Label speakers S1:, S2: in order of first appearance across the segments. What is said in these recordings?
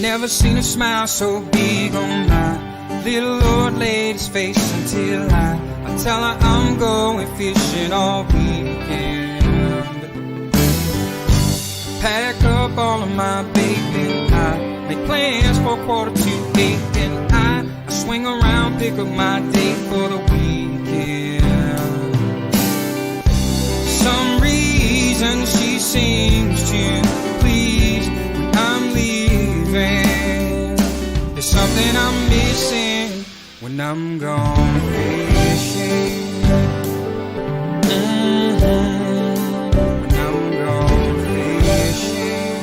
S1: Never seen a smile so big on my little old lady's face until I tell her I'm going fishing all weekend. Pack up all of my bait and I make plans for 7:45 and I swing around, pick up my date for the weekend. Some reason she seems to please when I'm leaving. There's something I'm missing when I'm gone fishing. When I'm gone fishing.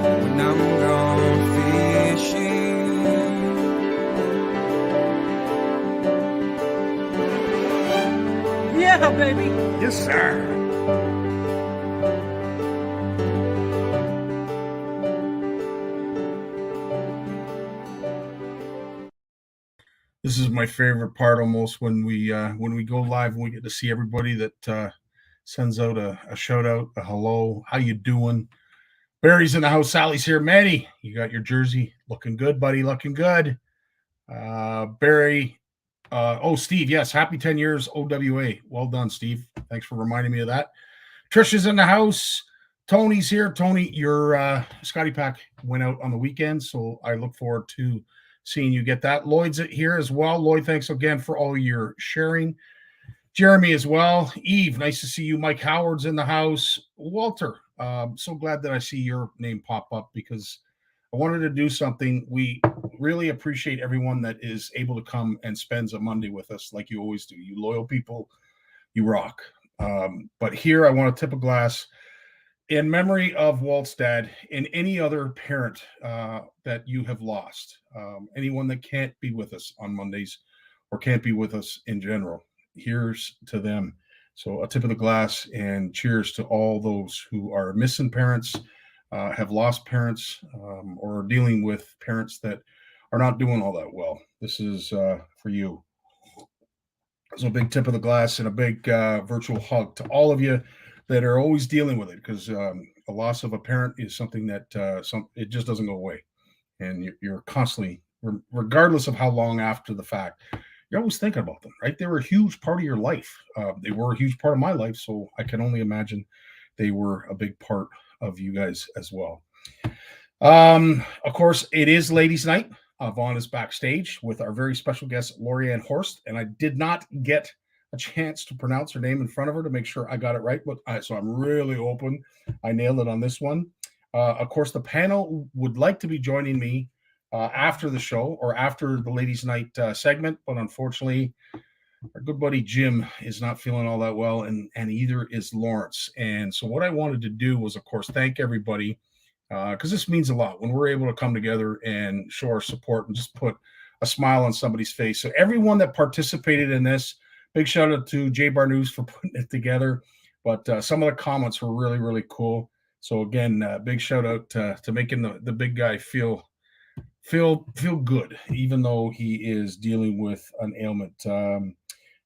S1: When I'm gone fishing.
S2: Yeah, baby.
S3: Yes, sir. This is my favorite part almost when we go live and we get to see everybody that sends out a shout out, a hello, how you doing? Barry's in the house, Sally's here. Manny, you got your jersey. Looking good, buddy, looking good. Barry, Steve, yes, happy 10 years OWA. Well done, Steve. Thanks for reminding me of that. Trisha's in the house. Tony's here. Tony, your Scotty Pack went out on the weekend, so I look forward to seeing you get that. Lloyd's here as well. Lloyd, thanks again for all your sharing. Jeremy as well. Eve, nice to see you. Mike Howard's in the house. Walter, so glad that I see your name pop up because I wanted to do something. We really appreciate everyone that is able to come and spends a Monday with us like you always do. You loyal people, you rock. But here I want to tip a glass in memory of Walt's dad and any other parent that you have lost, anyone that can't be with us on Mondays or can't be with us in general. Here's to them. So a tip of the glass and cheers to all those who are missing parents, have lost parents, or are dealing with parents that are not doing all that well. This is for you. So a big tip of the glass and a big virtual hug to all of you that are always dealing with it, because a loss of a parent is something that it just doesn't go away, and you're constantly, regardless of how long after the fact, you're always thinking about them, right? They were a huge part of your life. They were a huge part of my life, so I can only imagine they were a big part of you guys as well. Of course, it is Ladies' Night. Yvonne is backstage with our very special guest, Lorianne Horst, and I did not get a chance to pronounce her name in front of her to make sure I got it right, but so I'm really hoping I nailed it on this one. Of course, the panel would like to be joining me after the show or after the Ladies' Night segment, but unfortunately, our good buddy Jim is not feeling all that well, and either is Lawrence. And so what I wanted to do was, of course, thank everybody, because this means a lot when we're able to come together and show our support and just put a smile on somebody's face. So everyone that participated in this, big shout out to Jay Barnucz for putting it together. But some of the comments were really, really cool. So again, big shout out to making the big guy feel good, even though he is dealing with an ailment.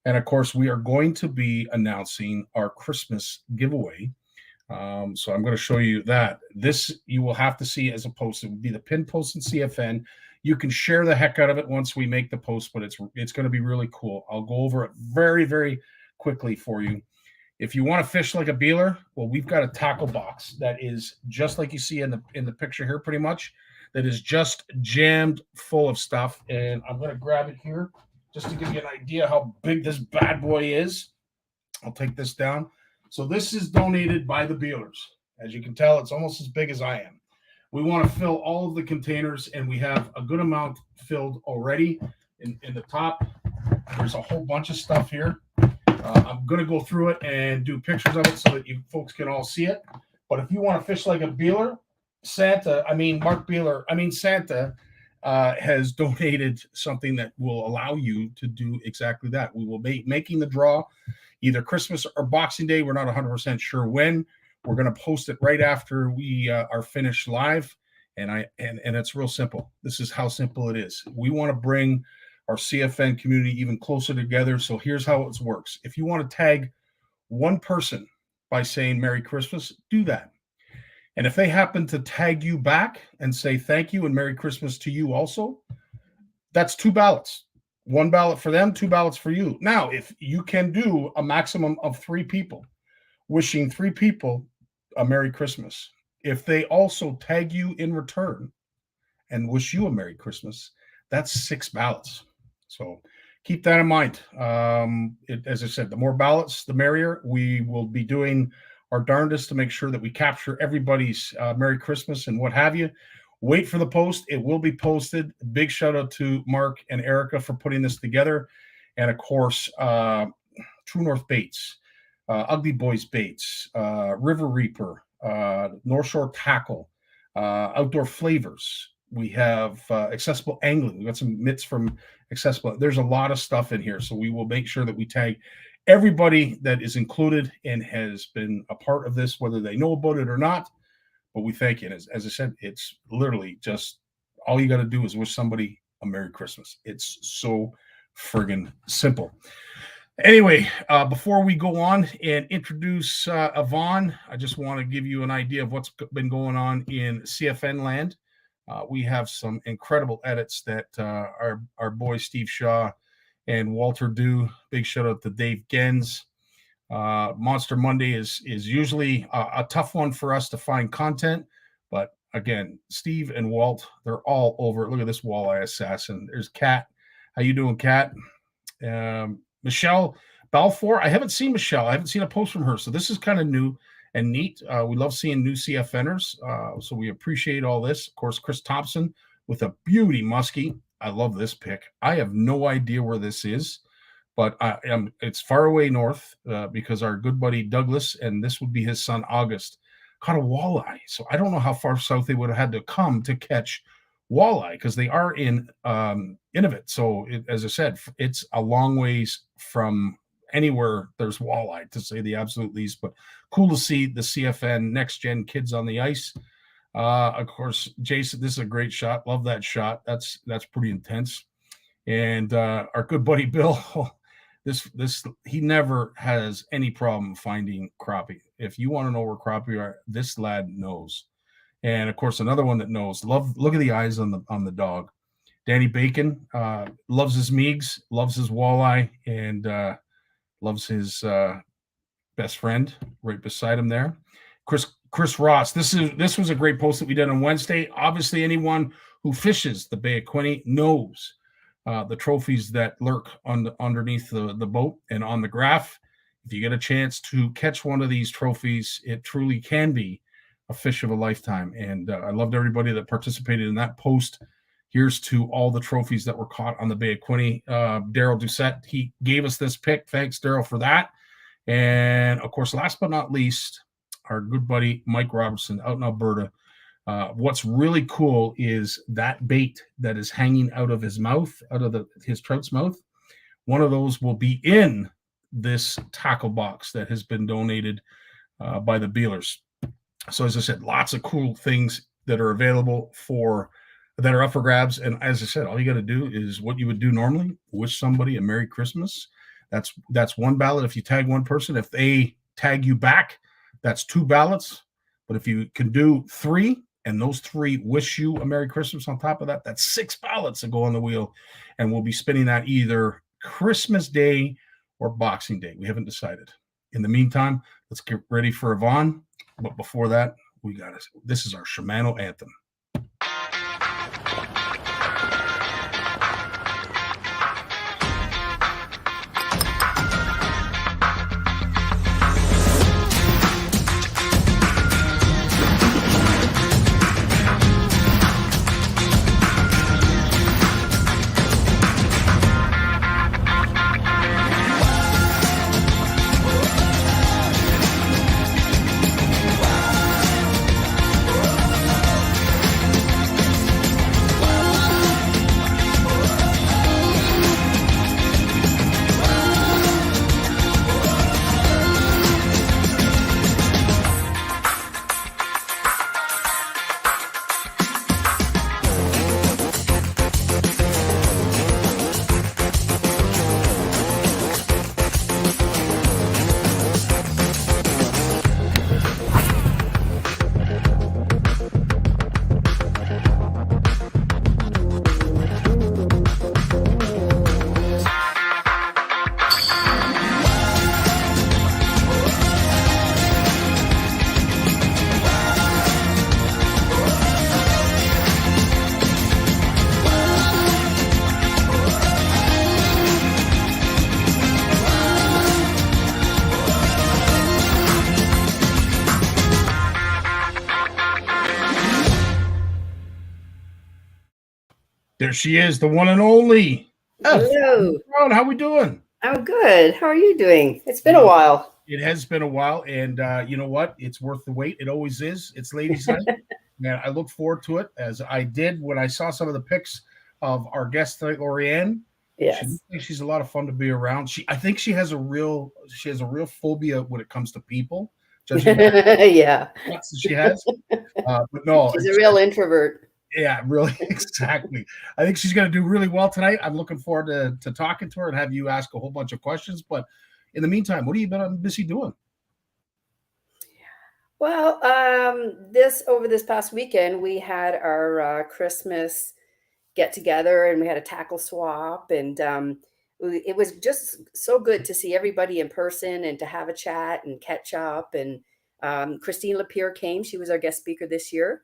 S3: And of course, we are going to be announcing our Christmas giveaway. So I'm going to show you that. This you will have to see as a post. It will be the pin post in CFN. You can share the heck out of it once we make the post, but it's going to be really cool. I'll go over it very, very quickly for you. If you want to fish like a beeler, well, we've got a tackle box that is just like you see in the picture here, pretty much. That is just jammed full of stuff. And I'm going to grab it here just to give you an idea how big this bad boy is. I'll take this down. So this is donated by the Bealers. As you can tell, it's almost as big as I am. We want to fill all of the containers, and we have a good amount filled already in the top. There's a whole bunch of stuff here. I'm going to go through it and do pictures of it so that you folks can all see it. But if you want to fish like a Beeler, Santa has donated something that will allow you to do exactly that. We will be making the draw either Christmas or Boxing Day. We're not 100% sure when. We're going to post it right after we are finished live. And it's real simple. This is how simple it is. We want to bring our CFN community even closer together. So here's how it works. If you want to tag one person by saying Merry Christmas, do that. And if they happen to tag you back and say thank you and Merry Christmas to you also, that's 2 ballots. 1 ballot for them, 2 ballots for you. Now, if you can do a maximum of 3 people, wishing 3 people a Merry Christmas, if they also tag you in return and wish you a Merry Christmas, that's 6 ballots. So keep that in mind. As I said, the more ballots, the merrier. We will be doing our darndest to make sure that we capture everybody's Merry Christmas and what have you. Wait for the post. It will be posted. Big shout out to Mark and Erica for putting this together. And of course, True North Baits, Ugly Boys Baits, River Reaper, North Shore Tackle, Outdoor Flavors. We have Accessible Angling. We've got some mitts from Accessible. There's a lot of stuff in here. So we will make sure that we tag everybody that is included and has been a part of this, whether they know about it or not. But we thank you. And as I said, it's literally just all you got to do is wish somebody a Merry Christmas. It's so friggin' simple. Anyway, before we go on and introduce Yvonne, I just want to give you an idea of what's been going on in CFN land. We have some incredible edits that our boy Steve Shaw and Walter do. Big shout out to Dave Gens. Monster Monday is usually a tough one for us to find content, but again, Steve and Walt, they're all over. Look at this walleye assassin. There's Kat. How you doing, Kat? Michelle Balfour. I haven't seen Michelle. I haven't seen a post from her, so this is kind of new and neat. We love seeing new CFNers, so we appreciate all this. Of course, Chris Thompson with a beauty muskie. I love this pick. I have no idea where this is, but it's far away north because our good buddy Douglas, and this would be his son August, caught a walleye. So I don't know how far south they would have had to come to catch walleye because they are in Inuvik. So as I said, it's a long ways from anywhere there's walleye, to say the absolute least. But cool to see the CFN next gen kids on the ice. Of course, Jason, this is a great shot. Love that shot. That's pretty intense. And our good buddy Bill, he never has any problem finding crappie. If you want to know where crappie are, this lad knows. And of course, another one that knows. Look at the eyes on the dog. Danny Bacon loves his Meigs, loves his walleye, and loves his best friend right beside him there. Chris Ross. This was a great post that we did on Wednesday. Obviously, anyone who fishes the Bay of Quinte knows the trophies that lurk underneath the boat and on the graph. If you get a chance to catch one of these trophies, it truly can be a fish of a lifetime. And I loved everybody that participated in that post. Here's to all the trophies that were caught on the Bay of Quinte. Daryl Doucette, he gave us this pick. Thanks, Daryl, for that. And of course, last but not least, our good buddy Mike Robertson out in Alberta. What's really cool is that bait that is hanging out of his mouth, out of his trout's mouth. One of those will be in this tackle box that has been donated by the Beelers. So as I said, lots of cool things that are available that are up for grabs. And as I said, all you got to do is what you would do normally: wish somebody a Merry Christmas. That's 1 ballot if you tag one person. If they tag you back, that's 2 ballots. But if you can do 3, and those 3 wish you a Merry Christmas on top of that, that's 6 ballots that go on the wheel. And we'll be spinning that either Christmas Day or Boxing Day. We haven't decided. In the meantime, let's get ready for Yvonne. But before that, this is our Shimano anthem. There she is, the one and only.
S2: Hello.
S3: How we doing?
S2: I'm good. How are you doing? It's been a while.
S3: It has been a while, and you know what? It's worth the wait. It always is. It's ladies' night, and I look forward to it, as I did when I saw some of the pics of our guest tonight, Lorianne.
S2: Yes.
S3: She's a lot of fun to be around. I think she has a real phobia when it comes to people. Judging
S2: Yeah.
S3: that she has, but no,
S2: She's a real introvert.
S3: yeah, really, exactly. I think she's going to do really well tonight. I'm looking forward to talking to her and have you ask a whole bunch of questions. But in the meantime, what have you been busy doing?
S2: Well, over this past weekend, we had our Christmas get together, and we had a tackle swap, and it was just so good to see everybody in person and to have a chat and catch up. And Christine Lapierre came; she was our guest speaker this year.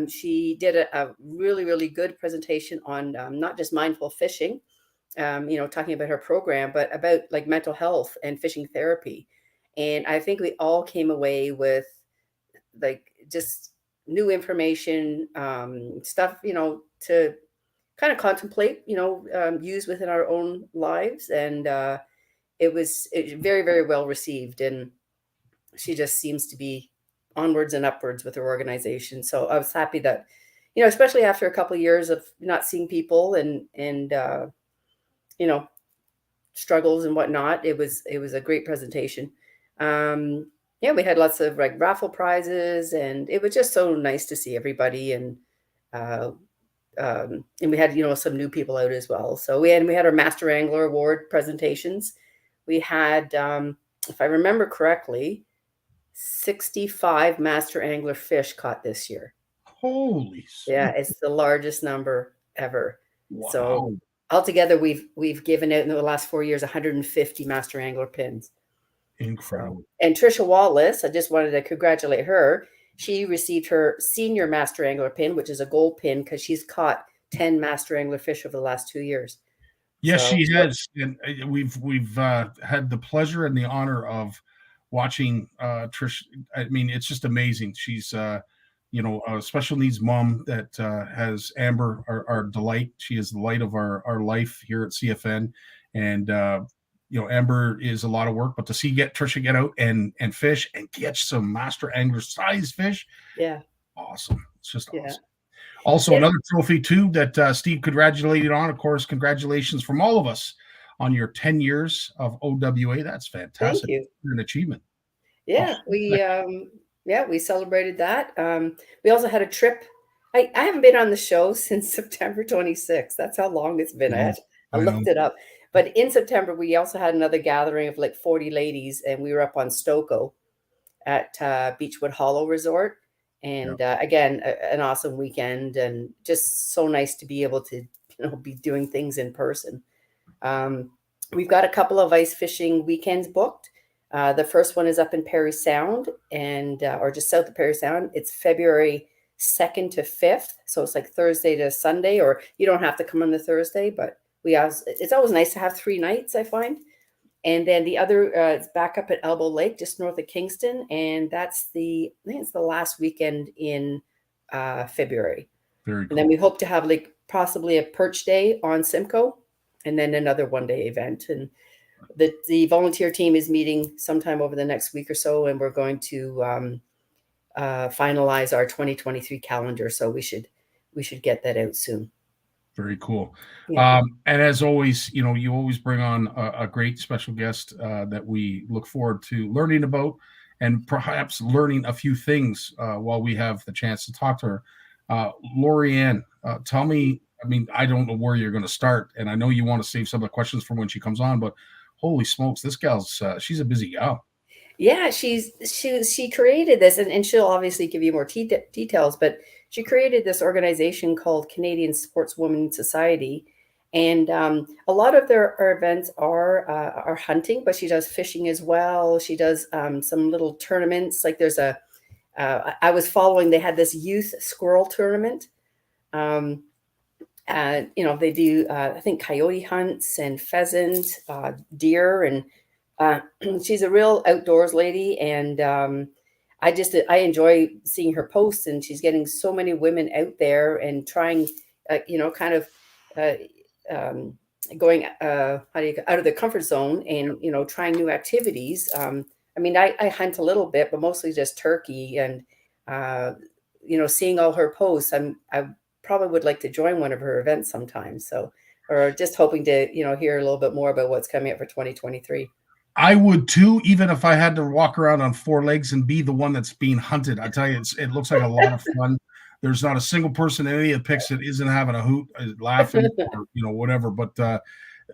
S2: She did a really, really good presentation on not just mindful fishing, talking about her program, but about like mental health and fishing therapy. And I think we all came away with like just new information, stuff, to kind of contemplate, use within our own lives. And it was very, very well received. And she just seems to be onwards and upwards with her organization. So I was happy that, especially after a couple of years of not seeing people and struggles and whatnot, it was a great presentation. Yeah, we had lots of like raffle prizes, and it was just so nice to see everybody. And we had some new people out as well. So we had our Master Angler Award presentations. We had, if I remember correctly, 65 master angler fish caught this year.
S3: Holy
S2: yeah, it's the largest number ever.
S3: Wow.
S2: So altogether, we've given out in the last 4 years 150 master angler pins.
S3: Incredible.
S2: And Trisha Wallace, I just wanted to congratulate her. She received her senior master angler pin, which is a gold pin, because she's caught 10 master angler fish over the last 2 years.
S3: Yes, she has, and we've had the pleasure and the honor of watching Trish. I mean, it's just amazing. She's a special needs mom that has Amber, our delight. She is the light of our life here at CFN, and Amber is a lot of work, but to see Trisha get out and fish and catch some master angler size fish,
S2: yeah,
S3: awesome. It's just awesome. Also, another trophy too that Steve congratulated on. Of course, congratulations from all of us on your 10 years of OWA. That's fantastic.
S2: Thank you.
S3: You're an achievement.
S2: Yeah, we celebrated that. We also had a trip. I haven't been on the show since September 26th. That's how long it's been. I looked it up. But in September, we also had another gathering of like 40 ladies, and we were up on Stoco at Beechwood Hollow Resort. And again, an awesome weekend, and just so nice to be able to be doing things in person. We've got a couple of ice fishing weekends booked. The first one is up in Parry Sound, and or just south of Parry Sound. It's February 2nd to 5th, so it's like Thursday to Sunday, or you don't have to come on the Thursday, but it's always nice to have 3 nights, I find. And then the other is back up at Elbow Lake, just north of Kingston, and I think it's the last weekend in February.
S3: Very cool.
S2: And then we hope to have like possibly a perch day on Simcoe, and then another one-day event. And the volunteer team is meeting sometime over the next week or so, and we're going to finalize our 2023 calendar. So we should get that out soon.
S3: Very cool.
S2: Yeah.
S3: And as always, you always bring on a great special guest that we look forward to learning about, and perhaps learning a few things while we have the chance to talk to her. Lorianne, tell me, I mean, I don't know where you're going to start, and I know you want to save some of the questions for when she comes on, but holy smokes, this gal's, she's a busy gal.
S2: Yeah, she created this, and she'll obviously give you more details, but she created this organization called Canadian Sportswomen Society, and a lot of their events are hunting, but she does fishing as well. She does some little tournaments. Like there's I was following, they had this youth squirrel tournament. They do I think coyote hunts and pheasant, deer, and she's a real outdoors lady, and I enjoy seeing her posts, and she's getting so many women out there and trying, kind of uh, um, going out of the comfort zone and trying new activities. I mean, I hunt a little bit, but mostly just turkey. And seeing all her posts, I probably would like to join one of her events sometime. So, or just hoping to hear a little bit more about what's coming up for 2023.
S3: I would too, even if I had to walk around on 4 legs and be the one that's being hunted. I tell you, it looks like a lot of fun. There's not a single person in any of the pics that isn't having a hoot, laughing, or whatever. But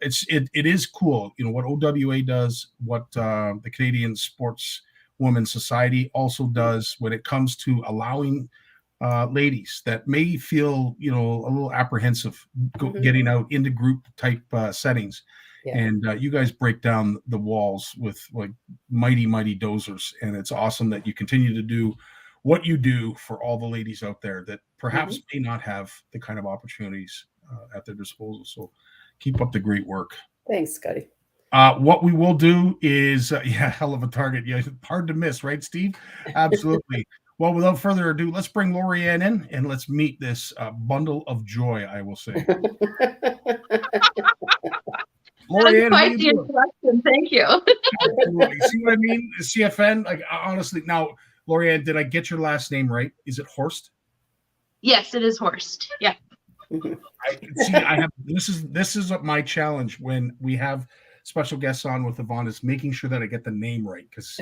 S3: it is cool, what OWA does, what the Canadian Sports Women's Society also does when it comes to allowing ladies that may feel a little apprehensive getting out into group type settings. Yeah. And you guys break down the walls with like mighty dozers, and it's awesome that you continue to do what you do for all the ladies out there that perhaps may not have the kind of opportunities at their disposal. So keep up the great work.
S2: Thanks, Scotty.
S3: What we will do is, hell of a target. Yeah, hard to miss, right, Steve? Absolutely. Well, without further ado, let's bring Lori-Ann in and let's meet this bundle of joy, I will say.
S4: Lori-Ann, quite the introduction. Thank you.
S3: See what I mean? CFN, like honestly, now, Lori-Ann, did I get your last name right? Is it Horst?
S4: Yes, it is Horst. Yeah.
S3: This is my challenge when we have special guests on with Yvonne, is making sure that I get the name right, because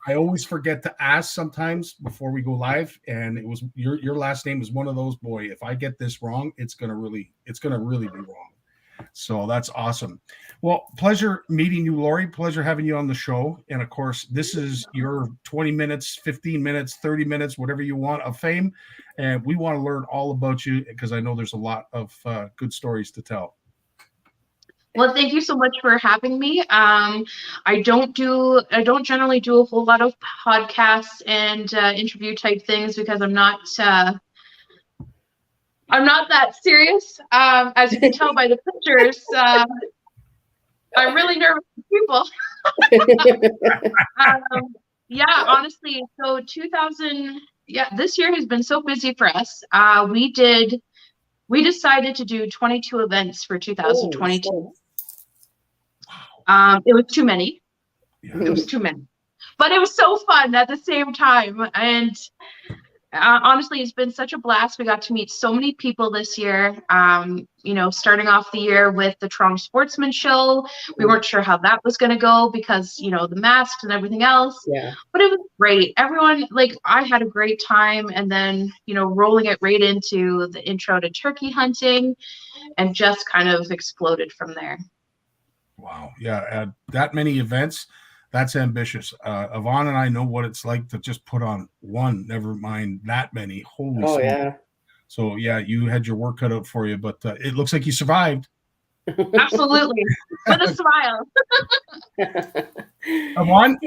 S3: I always forget to ask sometimes before we go live, and it was your last name is one of those. Boy, if I get this wrong, it's gonna really be wrong. So that's awesome. Well, pleasure meeting you, Lori. Pleasure having you on the show. And of course, this is your 20 minutes, 15 minutes, 30 minutes, whatever you want of fame. And we want to learn all about you because I know there's a lot of good stories to tell.
S4: Well, thank you so much for having me. I don't generally do a whole lot of podcasts and interview type things because I'm not that serious. As you can tell by the pictures, I'm really nervous with people. Honestly, so this year has been so busy for us. We decided to do 22 events for 2022. It was too many. Yeah. It was too many. But it was so fun at the same time. And honestly, it's been such a blast. We got to meet so many people this year. Starting off the year with the Toronto Sportsman Show. We weren't sure how that was going to go because, the masks and everything else. Yeah. But it was great. Everyone, I had a great time. And then, rolling it right into the intro to turkey hunting and just kind of exploded from there.
S3: Wow. Yeah. That many events. That's ambitious. Yvonne and I know what it's like to just put on one, never mind that many. Holy smokes. Yeah. So, you had your work cut out for you, but it looks like you survived.
S4: Absolutely. With a smile.
S3: Yvonne,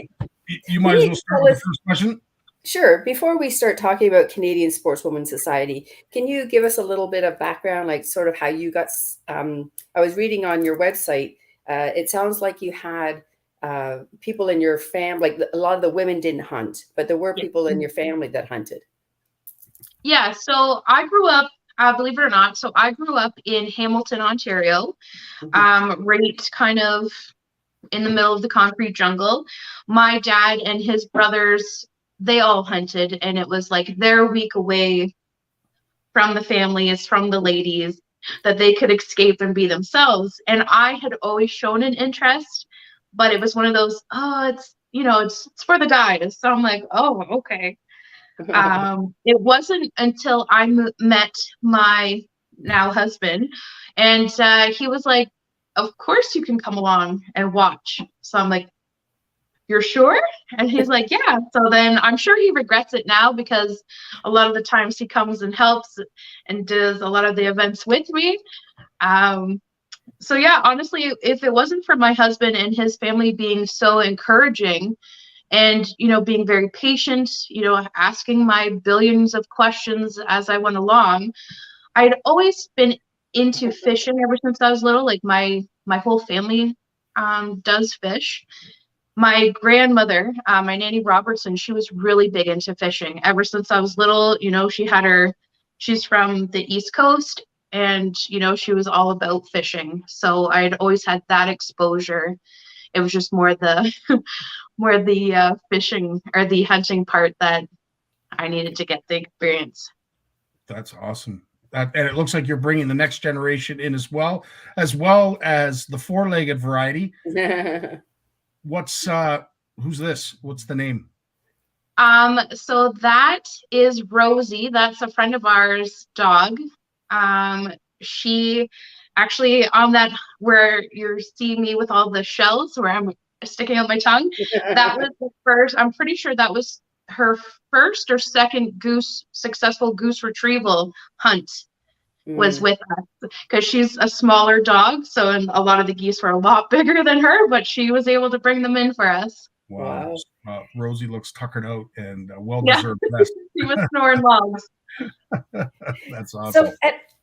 S3: you might as well start with the first question.
S2: Sure. Before we start talking about Canadian Sportswomen's Society, can you give us a little bit of background, like sort of how you got I was reading on your website. It sounds like you had people in your family, like a lot of the women didn't hunt, but there were people in your family that hunted.
S4: Yeah, so I grew up, believe it or not, in Hamilton, Ontario, right kind of in the middle of the concrete jungle. My dad and his brothers, they all hunted, and it was like their week away from the families, from the ladies, that they could escape and be themselves. And I had always shown an interest, but it was one of those, it's for the guys. So I'm like, oh, okay. It wasn't until I met my now husband, and he was like, of course you can come along and watch. So I'm like, you're sure? And he's like, yeah. So then I'm sure he regrets it now because a lot of the times he comes and helps and does a lot of the events with me. So honestly, if it wasn't for my husband and his family being so encouraging and, being very patient, asking my billions of questions as I went along, I'd always been into fishing ever since I was little. Like my whole family does fish. My grandmother, my Nanny Robertson, she was really big into fishing ever since I was little. She's from the East Coast, and she was all about fishing, so I'd always had that exposure. It was just more the fishing or the hunting part that I needed to get the experience.
S3: That's awesome. And it looks like you're bringing the next generation in as well as the four-legged variety. Who's this? What's the name?
S4: So that is Rosie. That's a friend of ours' dog. She actually, on that where you're seeing me with all the shells where I'm sticking out my tongue, that was the first, I'm pretty sure that was her first or second successful goose retrieval hunt was with us, because she's a smaller dog, so a lot of the geese were a lot bigger than her, but she was able to bring them in for us.
S3: Wow. Rosie looks tuckered out and well-deserved rest.
S4: She was snoring logs.
S3: That's awesome.
S2: So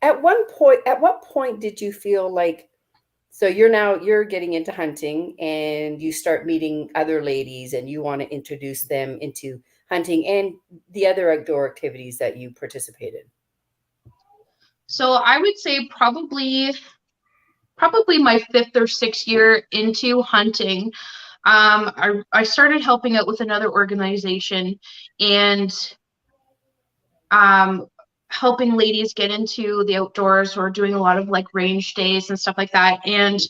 S2: at what point did you feel like, so you're getting into hunting and you start meeting other ladies and you want to introduce them into hunting and the other outdoor activities that you participated?
S4: So I would say probably my 5th or 6th year into hunting, I started helping out with another organization and helping ladies get into the outdoors, or doing a lot of like range days and stuff like that. And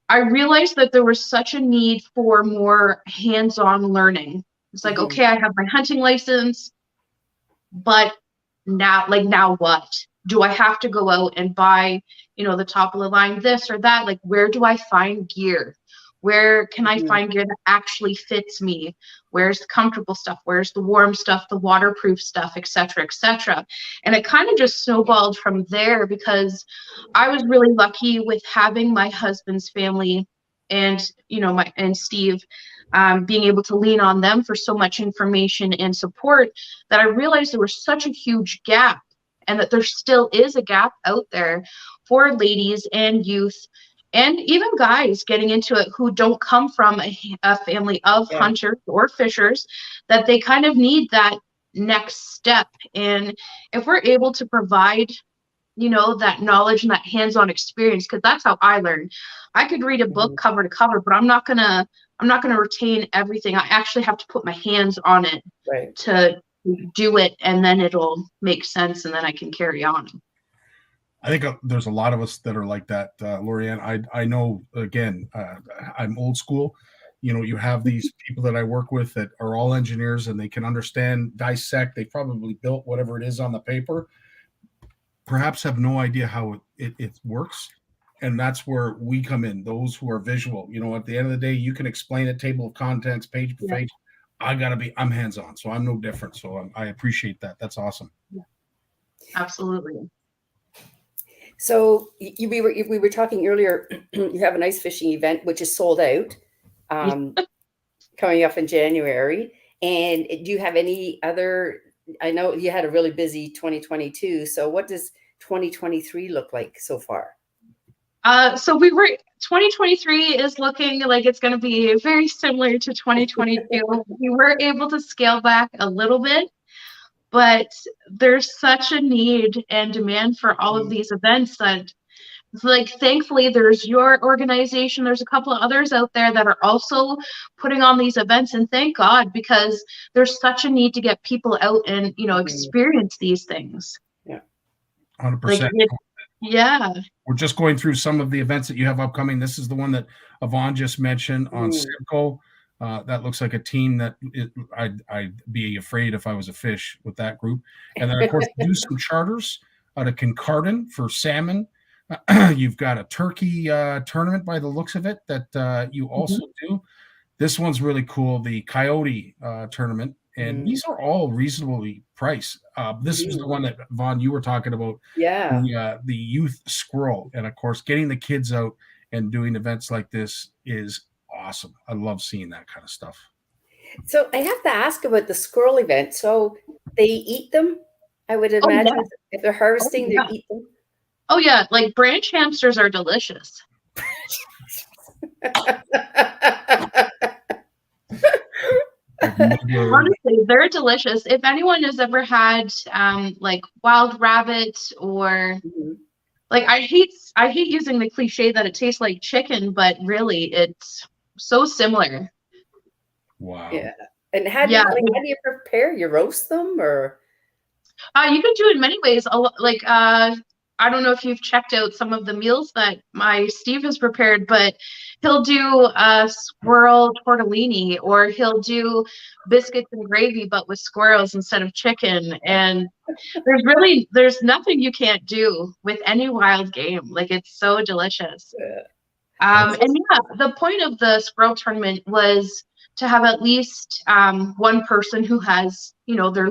S4: I realized that there was such a need for more hands-on learning. It's like, okay, I have my hunting license, but now what? Do I have to go out and buy, the top of the line, this or that? Like, where do I find gear? Where can I find gear that actually fits me? Where's the comfortable stuff? Where's the warm stuff, the waterproof stuff, et cetera, et cetera? And it kind of just snowballed from there, because I was really lucky with having my husband's family and, and Steve, being able to lean on them for so much information and support, that I realized there was such a huge gap, and that there still is a gap out there for ladies and youth and even guys getting into it who don't come from a family of hunters or fishers, that they kind of need that next step. And if we're able to provide, that knowledge and that hands-on experience, because that's how I learned. I could read a book cover to cover, but I'm not gonna retain everything. I actually have to put my hands on it to do it, and then it'll make sense, and then I can carry on.
S3: I think there's a lot of us that are like that, Lorianne. I know, again, I'm old school. You have these people that I work with that are all engineers, and they can understand, dissect. They probably built whatever it is on the paper, perhaps have no idea how it works. And that's where we come in, those who are visual. At the end of the day, you can explain a table of contents, page per page. I'm hands-on, so I'm no different. So I appreciate that. That's awesome.
S4: Yeah. Absolutely.
S2: So we were talking earlier, you have an ice fishing event, which is sold out, coming up in January. And do you have any other, I know you had a really busy 2022. So what does 2023 look like so far?
S4: So 2023 is looking like it's going to be very similar to 2022. We were able to scale back a little bit, but there's such a need and demand for all of these events that, like, thankfully there's your organization, there's a couple of others out there that are also putting on these events, and thank God, because there's such a need to get people out and experience these things.
S3: 100%.
S4: Yeah.
S3: We're just going through some of the events that you have upcoming. This is the one that Yvonne just mentioned on Simcoe. That looks like a team that I'd be afraid if I was a fish with that group. And then, of course, do some charters out of Kincardine for salmon. You've got a turkey tournament by the looks of it that you also do. This one's really cool, the coyote tournament. And these are all reasonably priced. This was the one that, Yvonne, you were talking about.
S2: Yeah.
S3: The youth squirrel. And, of course, getting the kids out and doing events like this is awesome. I love seeing that kind of stuff.
S2: So I have to ask about the squirrel event. So they eat them? I would imagine if they're harvesting, they eat them.
S4: Oh, yeah. Like, branch hamsters are delicious. Honestly, they're delicious. If anyone has ever had like wild rabbit or like I hate using the cliche that it tastes like chicken, but really it's so similar.
S3: Wow.
S2: Yeah. And how do
S4: Yeah.
S2: you prepare? You roast them or?
S4: You can do it in many ways. Like I don't know if you've checked out some of the meals that my Steve has prepared, but he'll do a squirrel tortellini, or he'll do biscuits and gravy, but with squirrels instead of chicken. And there's nothing you can't do with any wild game. Like, it's so delicious.
S2: Yeah.
S4: And yeah, the point of the squirrel tournament was to have at least one person who has, their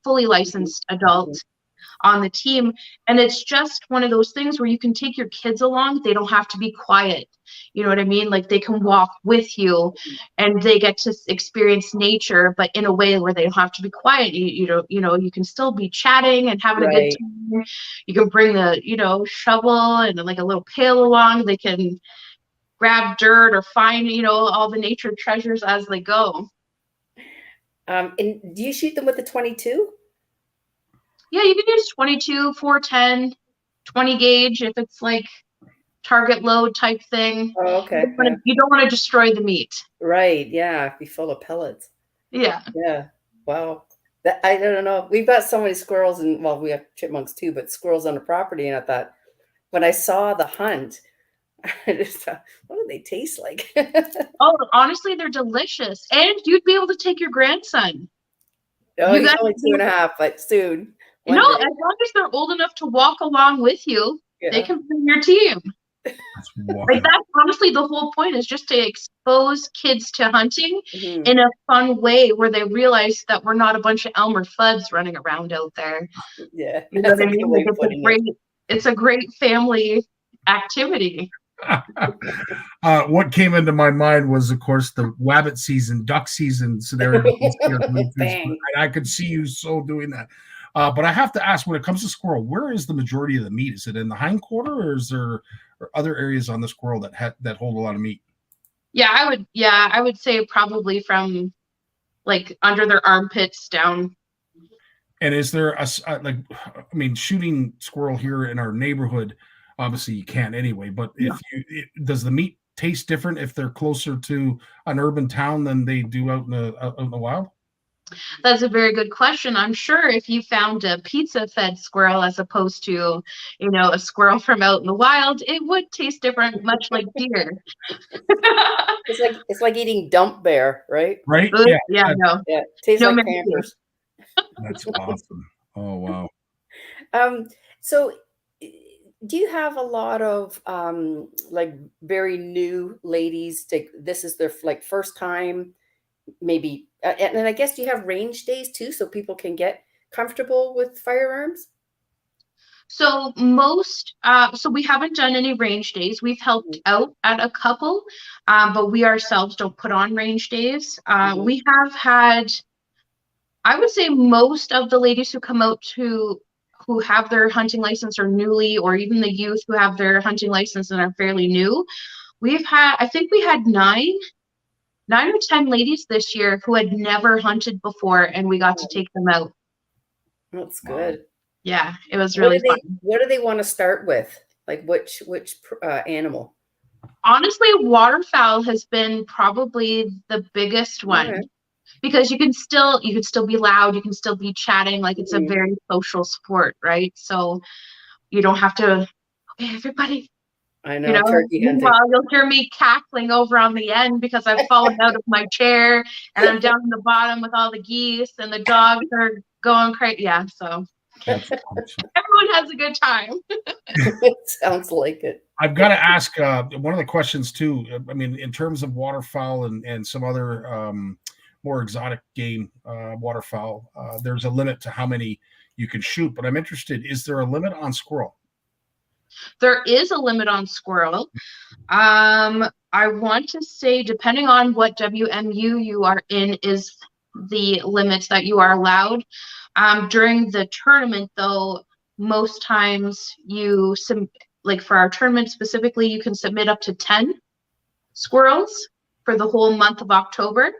S4: fully licensed adult on the team. And it's just one of those things where you can take your kids along. They don't have to be quiet. You know what I mean? Like, they can walk with you and they get to experience nature, but in a way where they don't have to be quiet. You can still be chatting and having a good time. You can bring the, shovel and like a little pail along. They can grab dirt or find, all the nature treasures as they go.
S2: And do you shoot them with the 22?
S4: Yeah, you can use 22, 410, 20 gauge if it's like target load type thing.
S2: Oh, okay.
S4: You don't want to destroy the meat.
S2: Right. Yeah. Be full of pellets.
S4: Yeah.
S2: Yeah. Wow. I don't know. We've got so many squirrels, and well, we have chipmunks too, but squirrels on the property. And I thought, when I saw the hunt, I just thought, what do they taste like?
S4: Oh, honestly, they're delicious. And you'd be able to take your grandson.
S2: Oh, he's only 2.5, but soon.
S4: As long as they're old enough to walk along with you, they can bring your team. Like, that's honestly the whole point, is just to expose kids to hunting in a fun way where they realize that we're not a bunch of Elmer Fuds running around out there.
S2: Yeah.
S4: You know what I mean? Like, it's a great family activity.
S3: What came into my mind was, of course, the rabbit season, duck season. So there, I could see you so doing that. But I have to ask, when it comes to squirrel, where is the majority of the meat? Is it in the hindquarter, or is there other areas on the squirrel that hold a lot of meat?
S4: Yeah, I would say probably from like under their armpits down.
S3: And is there shooting squirrel here in our neighborhood? Obviously, you can't anyway. But does the meat taste different if they're closer to an urban town than they do out in the wild?
S4: That's a very good question. I'm sure if you found a pizza-fed squirrel as opposed to, a squirrel from out in the wild, it would taste different, much like deer.
S2: It's like eating dump bear, right?
S3: Right?
S4: Yeah. No.
S2: Yeah. Tastes like Pampers.
S3: That's awesome. Oh wow.
S2: So do you have a lot of like very new ladies? This is their like first time, maybe, and I guess do you have range days too, so people can get comfortable with firearms?
S4: So so we haven't done any range days. We've helped out at a couple, but we ourselves don't put on range days. We have had, I would say, most of the ladies who come out who have their hunting license are newly, or even the youth who have their hunting license and are fairly new. I think we had 9 or 10 ladies this year who had never hunted before, and we got to take them out.
S2: That's good.
S4: Yeah, it was really fun.
S2: What do they want to start with? Like which animal?
S4: Honestly, waterfowl has been probably the biggest one. Okay. Because you can still be loud, you can still be chatting, like it's a very social sport, right? So you don't have to, okay, everybody.
S2: I know. Turkey hunting.
S4: Meanwhile, you'll hear me cackling over on the end because I've fallen out of my chair and I'm down in the bottom with all the geese and the dogs are going crazy. Yeah, so everyone has a good time.
S2: It sounds like it.
S3: I've got to ask one of the questions too. I mean, in terms of waterfowl and some other more exotic game, waterfowl, there's a limit to how many you can shoot, but I'm interested, is there a limit on squirrel?
S4: There is a limit on squirrel. I want to say, depending on what WMU you are in, is the limit that you are allowed. During the tournament, though, most times like for our tournament specifically, you can submit up to 10 squirrels for the whole month of October.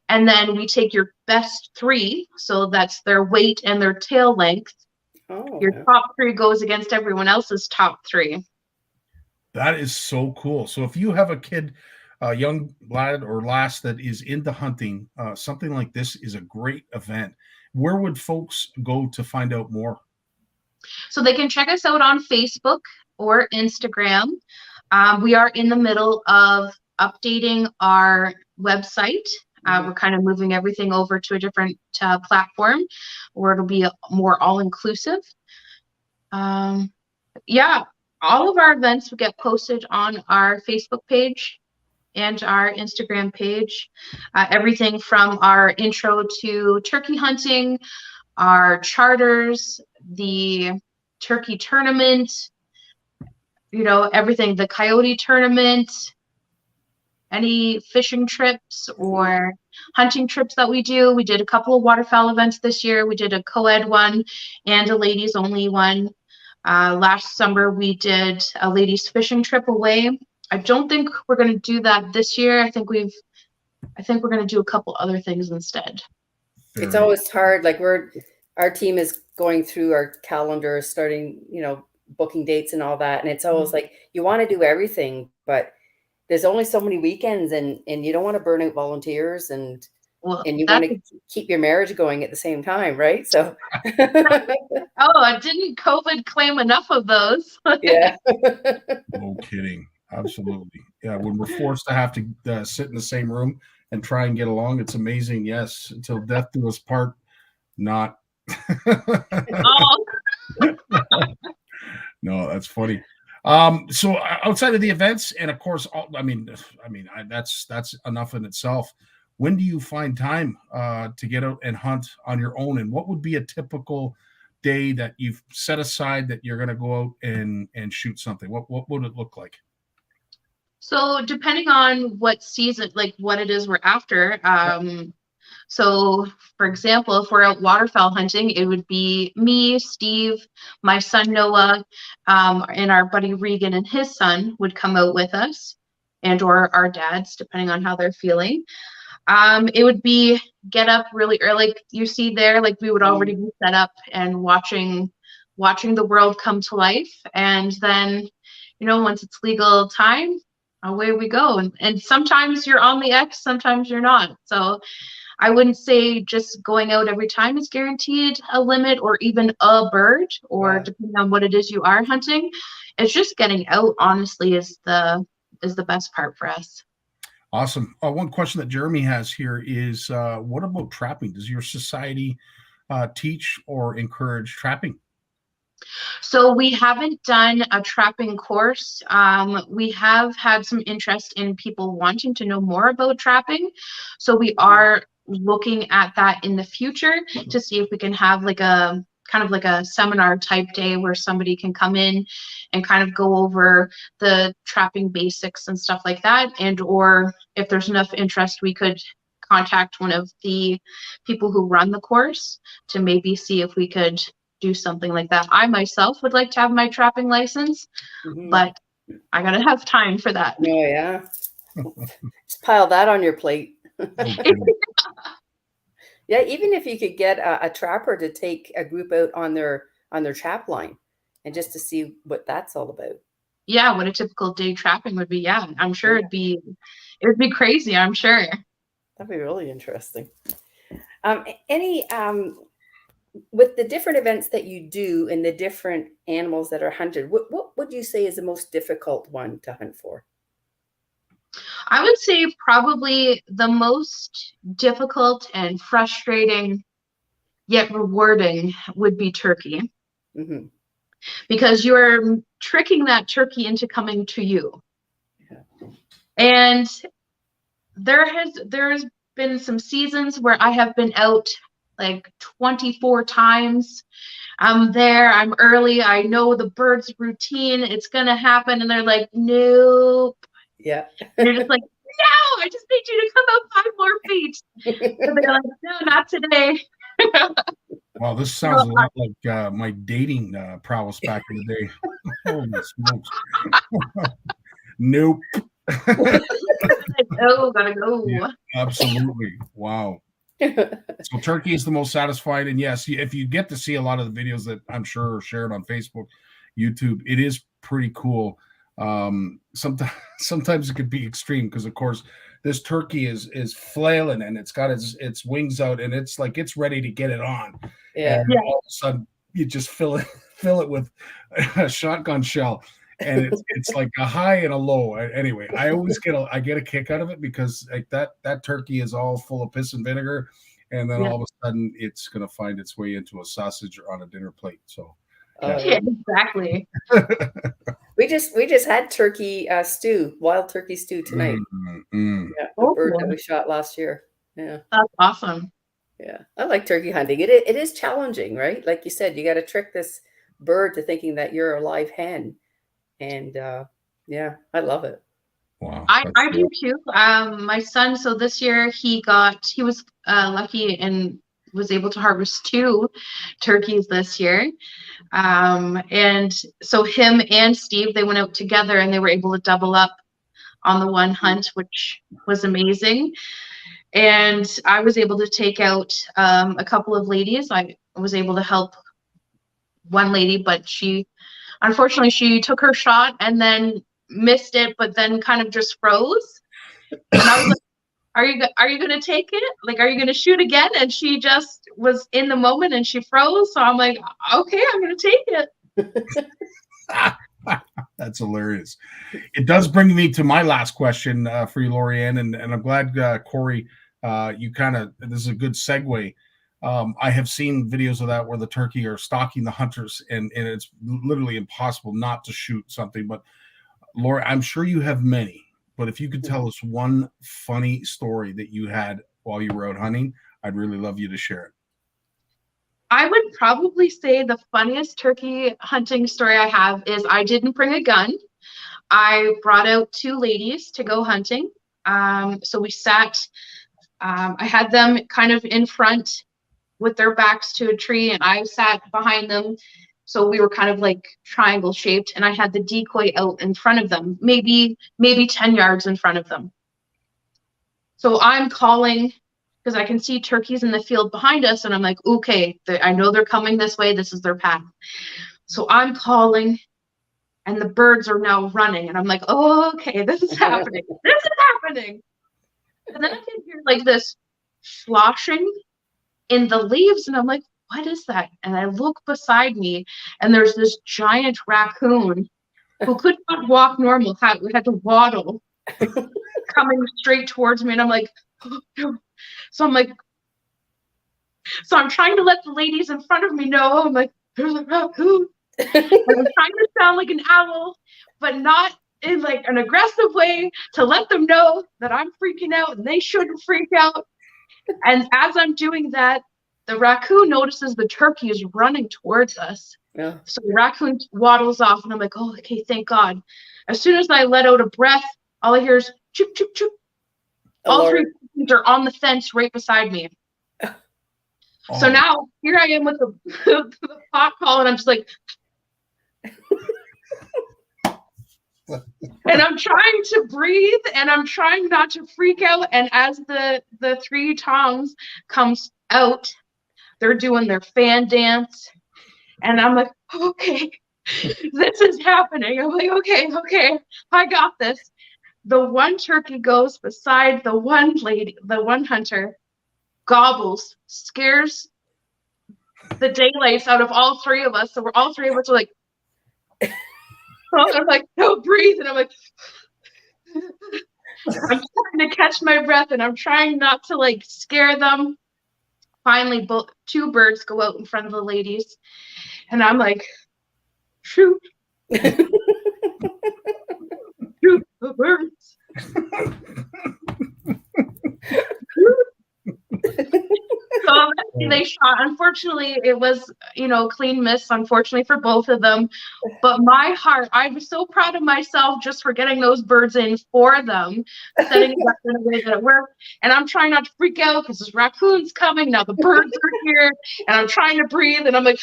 S4: And then we take your best 3, so that's their weight and their tail length,
S2: Oh,
S4: Your
S2: yeah.
S4: top 3 goes against everyone else's top 3.
S3: That is so cool. So if you have a kid, a young lad or lass that is into hunting, something like this is a great event. Where would folks go to find out more?
S4: So they can check us out on Facebook or Instagram. We are in the middle of updating our website. We're kind of moving everything over to a different platform where it'll be more all-inclusive. Yeah, all of our events will get posted on our Facebook page and our Instagram page. Everything from our intro to turkey hunting, our charters, the turkey tournament, everything, the coyote tournament, any fishing trips or hunting trips that we do. We did a couple of waterfowl events this year. We did a co-ed one and a ladies only one. Last summer we did a ladies fishing trip away. I don't think we're going to do that this year. I think we're going to do a couple other things instead.
S2: It's always hard. Like our team is going through our calendar, starting, booking dates and all that. And it's always like, you want to do everything, but there's only so many weekends and you don't want to burn out volunteers and you want to keep your marriage going at the same time. Right. So.
S4: Didn't COVID claim enough of those?
S2: Yeah.
S3: No kidding. Absolutely. Yeah. When we're forced to have to sit in the same room and try and get along, it's amazing. Yes. Until death do us part. Not. No, that's funny. So outside of the events, and of course, that's enough in itself. When do you find time to get out and hunt on your own? And what would be a typical day that you've set aside that you're going to go out and shoot something? What would it look like?
S4: So depending on what season, like what it is we're after. So for example, if we're out waterfowl hunting, it would be me, Steve, my son Noah, and our buddy Regan and his son would come out with us, and or our dads, depending on how they're feeling. It would be get up really early. Like you see there, like we would already be set up and watching the world come to life. And then, once it's legal time, away we go. And sometimes you're on the X, sometimes you're not. So I wouldn't say just going out every time is guaranteed a limit or even a bird, or depending on what it is you are hunting. It's just getting out, honestly, is the best part for us.
S3: Awesome. One question that Jeremy has here is, what about trapping? Does your society teach or encourage trapping?
S4: So we haven't done a trapping course. We have had some interest in people wanting to know more about trapping. So we are looking at that in the future to see if we can have like a kind of like a seminar type day where somebody can come in and kind of go over the trapping basics and stuff like that. And or if there's enough interest, we could contact one of the people who run the course to maybe see if we could do something like that. I myself would like to have my trapping license, but I gotta have time for that.
S2: Oh yeah. Just pile that on your plate. Yeah, even if you could get a trapper to take a group out on their trap line and just to see what that's all about.
S4: Yeah, what a typical day trapping would be. Yeah, I'm sure it would be crazy, I'm sure.
S2: That'd be really interesting. With the different events that you do and the different animals that are hunted, what would you say is the most difficult one to hunt for?
S4: I would say probably the most difficult and frustrating yet rewarding would be turkey. Mm-hmm. Because you're tricking that turkey into coming to you. Yeah. And there's been some seasons where I have been out like 24 times. I'm there, I'm early, I know the bird's routine, it's gonna happen, and they're like, nope.
S2: Yeah.
S4: And you're just like, no, I just need you to come out 5 more feet. And they're like, no, not today.
S3: Wow, this sounds a lot like my dating prowess back in the day. Holy smokes. Nope.
S4: Oh, gotta go.
S3: Yeah, absolutely. Wow. So turkey is the most satisfying. And yes, if you get to see a lot of the videos that I'm sure are shared on Facebook, YouTube, it is pretty cool. Sometimes it could be extreme because, of course, this turkey is flailing and it's got its wings out and it's like it's ready to get it on.
S2: Yeah.
S3: And all of a sudden, you just fill it with a shotgun shell. And it's like a high and a low. Anyway, I get a kick out of it because like that turkey is all full of piss and vinegar, and then all of a sudden it's gonna find its way into a sausage or on a dinner plate. So
S4: Yeah, exactly.
S2: We just had turkey stew, wild turkey stew tonight. Yeah, the bird that we shot last year. Yeah,
S4: that's awesome.
S2: Yeah, I like turkey hunting. It is challenging, right? Like you said, you got to trick this bird to thinking that you're a live hen. And yeah, I love it.
S3: Wow.
S4: I do too. My son, so this year he was lucky and was able to harvest 2 turkeys this year. And so him and Steve, they went out together and they were able to double up on the one hunt, which was amazing. And I was able to take out a couple of ladies. I was able to help one lady, but unfortunately, she took her shot and then missed it, but then kind of just froze. And I was like, are you going to take it? Like, are you going to shoot again? And she just was in the moment and she froze. So I'm like, okay, I'm going to take it.
S3: That's hilarious. It does bring me to my last question for you, Lorianne, and I'm glad, Corey, this is a good segue. I have seen videos of that where the turkey are stalking the hunters and it's literally impossible not to shoot something. But Laura, I'm sure you have many, but if you could tell us one funny story that you had while you were out hunting, I'd really love you to share it.
S4: I would probably say the funniest turkey hunting story I have is I didn't bring a gun. I brought out 2 ladies to go hunting. So we sat, I had them kind of in front with their backs to a tree and I sat behind them. So we were kind of like triangle shaped and I had the decoy out in front of them, maybe 10 yards in front of them. So I'm calling because I can see turkeys in the field behind us and I'm like, okay, I know they're coming this way. This is their path. So I'm calling and the birds are now running and I'm like, oh, okay, this is happening. This is happening. And then I can hear like this sloshing in the leaves and I'm like, what is that? And I look beside me and there's this giant raccoon who could not walk normal, had to waddle coming straight towards me. And I'm like, oh, no. So I'm trying to let the ladies in front of me know. I'm like, there's a raccoon. And I'm trying to sound like an owl, but not in like an aggressive way to let them know that I'm freaking out and they shouldn't freak out. And as I'm doing that, the raccoon notices the turkey is running towards us.
S2: Yeah.
S4: So the raccoon waddles off and I'm like, oh, okay, thank God. As soon as I let out a breath, all I hear is choop, choop, choop. All 3 are on the fence right beside me. Oh. So now here I am with the pot call and I'm just like, and I'm trying to breathe and I'm trying not to freak out. And as the 3 toms comes out, they're doing their fan dance. And I'm like, okay, this is happening. I'm like, okay, I got this. The one turkey goes beside the one lady, the one hunter, gobbles, scares the daylights out of all 3 of us. So all 3 of us are like, I'm like, no, breathe. And I'm like, I'm trying to catch my breath and I'm trying not to like scare them. Finally, 2 birds go out in front of the ladies. And I'm like, shoot. Shoot the birds. So they shot. Unfortunately, it was, clean miss, unfortunately, for both of them. But my heart, I was so proud of myself just for getting those birds in for them, setting it up in a way that it worked. And I'm trying not to freak out because this raccoon's coming. Now the birds are here, and I'm trying to breathe, and I'm like,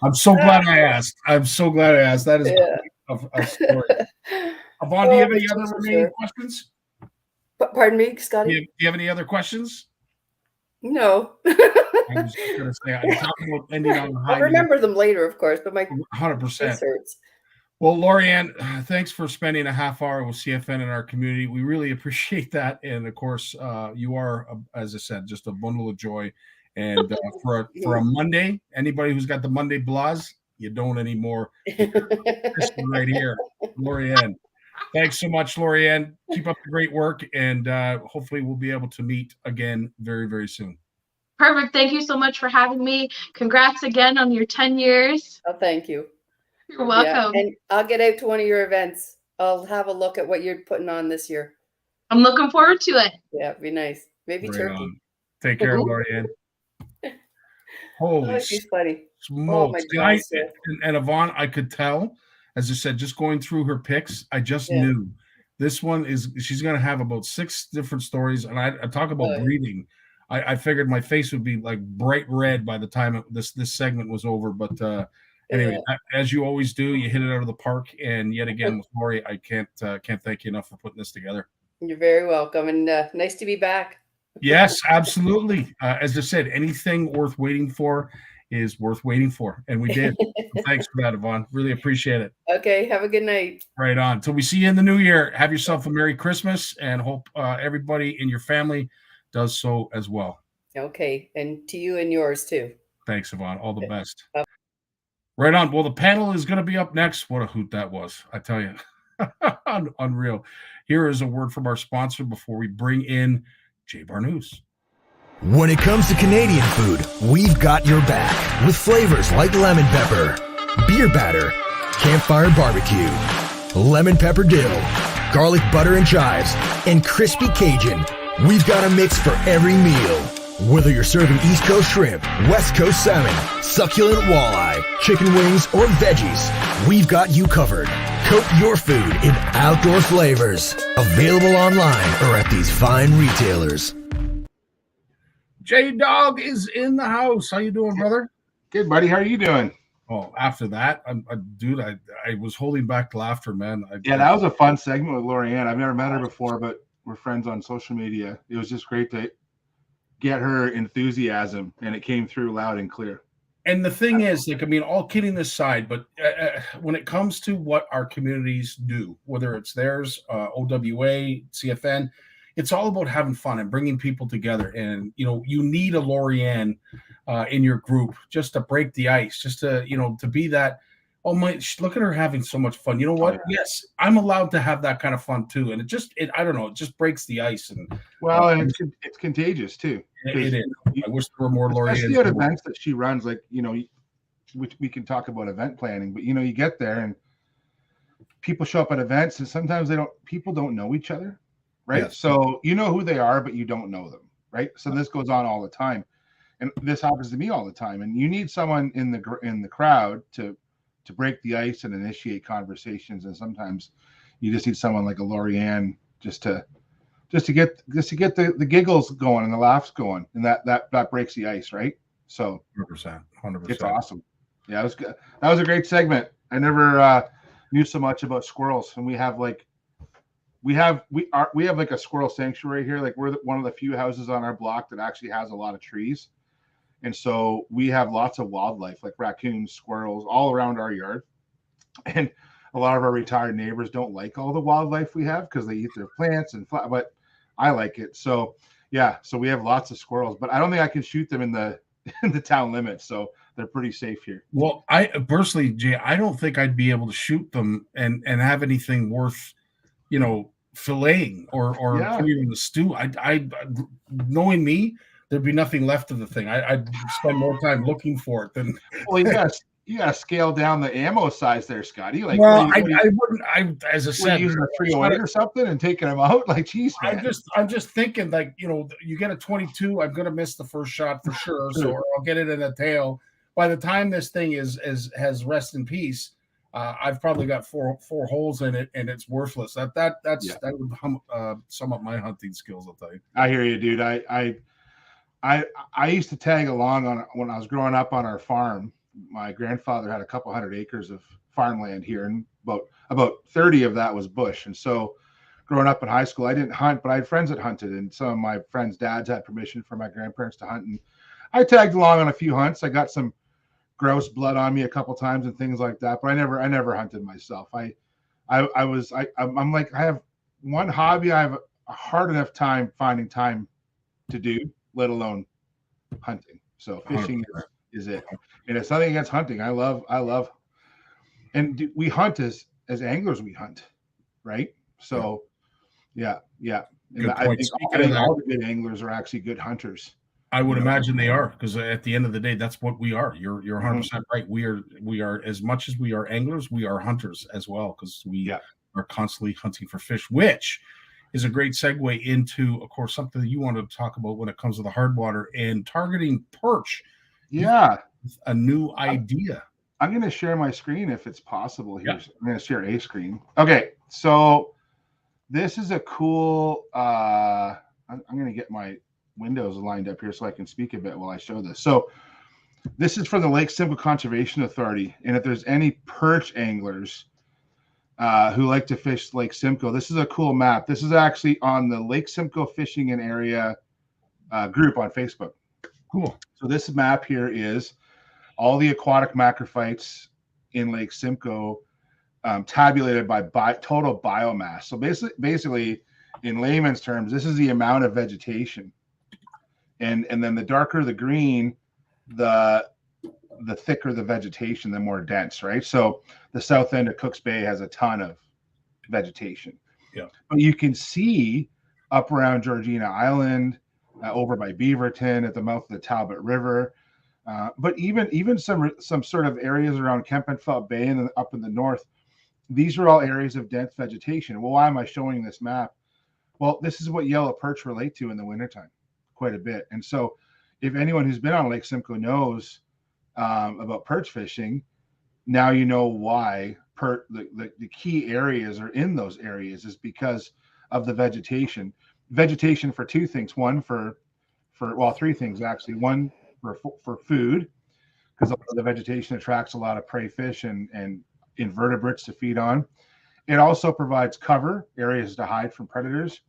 S3: I'm so glad I asked. That is a story. Yvonne, do you have any other remaining questions?
S2: Pardon me,
S3: Do
S2: Scotty?
S3: you have any other questions?
S2: No.
S3: I was just going to say, I'm talking about ending on a high
S2: I'll remember them later, of course, but my
S3: 100%.
S2: face hurts.
S3: Well, Lorianne, thanks for spending a half hour with CFN in our community. We really appreciate that. And of course, you are, as I said, just a bundle of joy. And for a Monday, anybody who's got the Monday blahs, you don't anymore. This one right here, Lorianne. Thanks so much, Lorianne. Keep up the great work, and hopefully we'll be able to meet again very, very soon.
S4: Perfect. Thank you so much for having me. Congrats again on your 10 years.
S2: Oh, thank you.
S4: You're welcome.
S2: Yeah, and I'll get out to one of your events. I'll have a look at what you're putting on this year.
S4: I'm looking forward to it.
S2: Yeah, it'd be nice. Maybe
S3: Right
S2: turkey.
S3: on. Take care, Lorianne. Holy
S2: she's funny.
S3: smokes.
S2: Oh, my God.
S3: And Yvonne, I could tell, as I said, just going through her picks, I just knew this one she's going to have about 6 different stories. And I talk about breathing. I figured my face would be like bright red by the time this segment was over. But anyway, as you always do, you hit it out of the park. And yet again with Lori, I can't thank you enough for putting this together.
S2: You're very welcome, and nice to be back.
S3: Yes, absolutely. As I said, anything worth waiting for is worth waiting for, and we did. Thanks for that, Yvonne. Really appreciate it.
S2: Okay, have a good night.
S3: Right on. Till we see you in the new year. Have yourself a Merry Christmas, and hope everybody in your family does so as well. Okay,
S2: and to you and yours too.
S3: Thanks, Yvonne. All the best. Right on. Well, the panel is going to be up next. What a hoot that was, I tell you. Unreal. Here is a word from our sponsor before we bring in Jay Barnucz.
S5: When it comes to Canadian food, we've got your back with flavors like lemon pepper, beer batter, campfire barbecue, lemon pepper dill, garlic butter and chives, and crispy Cajun. We've got a mix for every meal. Whether you're serving East Coast shrimp, West Coast salmon, succulent walleye, chicken wings, or veggies, we've got you covered. Coat your food in outdoor flavors. Available online or at these fine retailers.
S3: J-Dog is in the house. How you doing, brother?
S6: Good, buddy. How are you doing?
S3: Oh, after that, dude, I was holding back laughter, man.
S6: That was a fun segment with Lorianne. I've never met her before, but we're friends on social media. It was just great to get her enthusiasm, and it came through loud and clear.
S3: And the thing is, like, I mean, all kidding aside, but when it comes to what our communities do, whether it's theirs, OWA, CFN, it's all about having fun and bringing people together. And, you know, you need a Lorianne in your group just to break the ice, just to, you know, to be that, oh my, look at her having so much fun. You know what? Yes, I'm allowed to have that kind of fun too. And I don't know, it just breaks the ice. And
S6: well, and it's contagious too.
S3: It is. I wish there were more Lorianne.
S6: Especially at events that she runs, like, you know, which we can talk about event planning, but, you know, you get there and people show up at events and sometimes people don't know each other, right? Yes. So you know who they are, but you don't know them, right? So this goes on all the time. And this happens to me all the time. And you need someone in the crowd to break the ice and initiate conversations. And sometimes you just need someone like a Lorianne just to get the giggles going and the laughs going, and that breaks the ice, right? So 100%. It's awesome. Yeah, it was good. That was a great segment. I never knew so much about squirrels, and we have like a squirrel sanctuary here. Like, we're one of the few houses on our block that actually has a lot of trees. And so we have lots of wildlife, like raccoons, squirrels, all around our yard. And a lot of our retired neighbors don't like all the wildlife we have because they eat their plants but I like it. So yeah, so we have lots of squirrels, but I don't think I can shoot them in the town limits. So they're pretty safe here.
S3: Well, I personally, Jay, I don't think I'd be able to shoot them and have anything worth, you know, filleting or putting in the stew. I knowing me, there'd be nothing left of the thing. I'd spend more time looking for it than.
S6: Well, you gotta scale down the ammo size there, Scotty. Like,
S3: well, I wouldn't. As I said,
S6: using a 308 or something and taking them out. Like, geez, man.
S3: I'm just thinking, like, you know, you get a 22, I'm gonna miss the first shot for sure. So I'll get it in the tail. By the time this thing has rest in peace, I've probably got four holes in it, and it's worthless. That would sum up my hunting skills, I'll tell you.
S6: I hear you, dude. I used to tag along when I was growing up on our farm. My grandfather had a couple hundred acres of farmland here, and about 30 of that was bush. And so growing up in high school, I didn't hunt, but I had friends that hunted, and some of my friends' dads had permission from my grandparents to hunt, and I tagged along on a few hunts. I got some grouse blood on me a couple times and things like that, but I never hunted myself. I'm like, I have one hobby I have a hard enough time finding time to do, let alone hunting. So fishing is it. And it's nothing against hunting. I love, and we hunt as anglers, we hunt, right? So yeah. And I think all the good anglers are actually good hunters.
S3: I would imagine they are, because at the end of the day, that's what we are. You're 100% right. We are as much as we are anglers, we are hunters as well, because we are constantly hunting for fish, which is a great segue into, of course, something that you wanted to talk about when it comes to the hard water and targeting perch.
S6: Yeah,
S3: a new idea.
S6: I'm going to share my screen if it's possible here. Yeah. I'm going to share a screen. Okay, so this is a cool. I'm going to get my windows lined up here so I can speak a bit while I show this. So this is from the Lake Simcoe Conservation Authority, and if there's any perch anglers who like to fish Lake Simcoe, this is a cool map. This is actually on the Lake Simcoe Fishing and Area group on Facebook.
S3: Cool.
S6: So this map here is all the aquatic macrophytes in Lake Simcoe tabulated by total biomass. So basically, in layman's terms, this is the amount of vegetation. And then the darker the green, the thicker the vegetation, the more dense, right? So the south end of Cook's Bay has a ton of vegetation.
S3: Yeah.
S6: But you can see up around Georgina Island, over by Beaverton, at the mouth of the Talbot River, but even some sort of areas around Kempenfelt Bay and then up in the north, these are all areas of dense vegetation. Well, why am I showing this map? Well, this is what yellow perch relate to in the wintertime quite a bit. And so if anyone who's been on Lake Simcoe knows about perch fishing, now you know why the key areas are in those areas is because of the vegetation. Vegetation for two things. One for three things actually. One for food, because the vegetation attracts a lot of prey fish and invertebrates to feed on. It also provides cover, areas to hide from predators.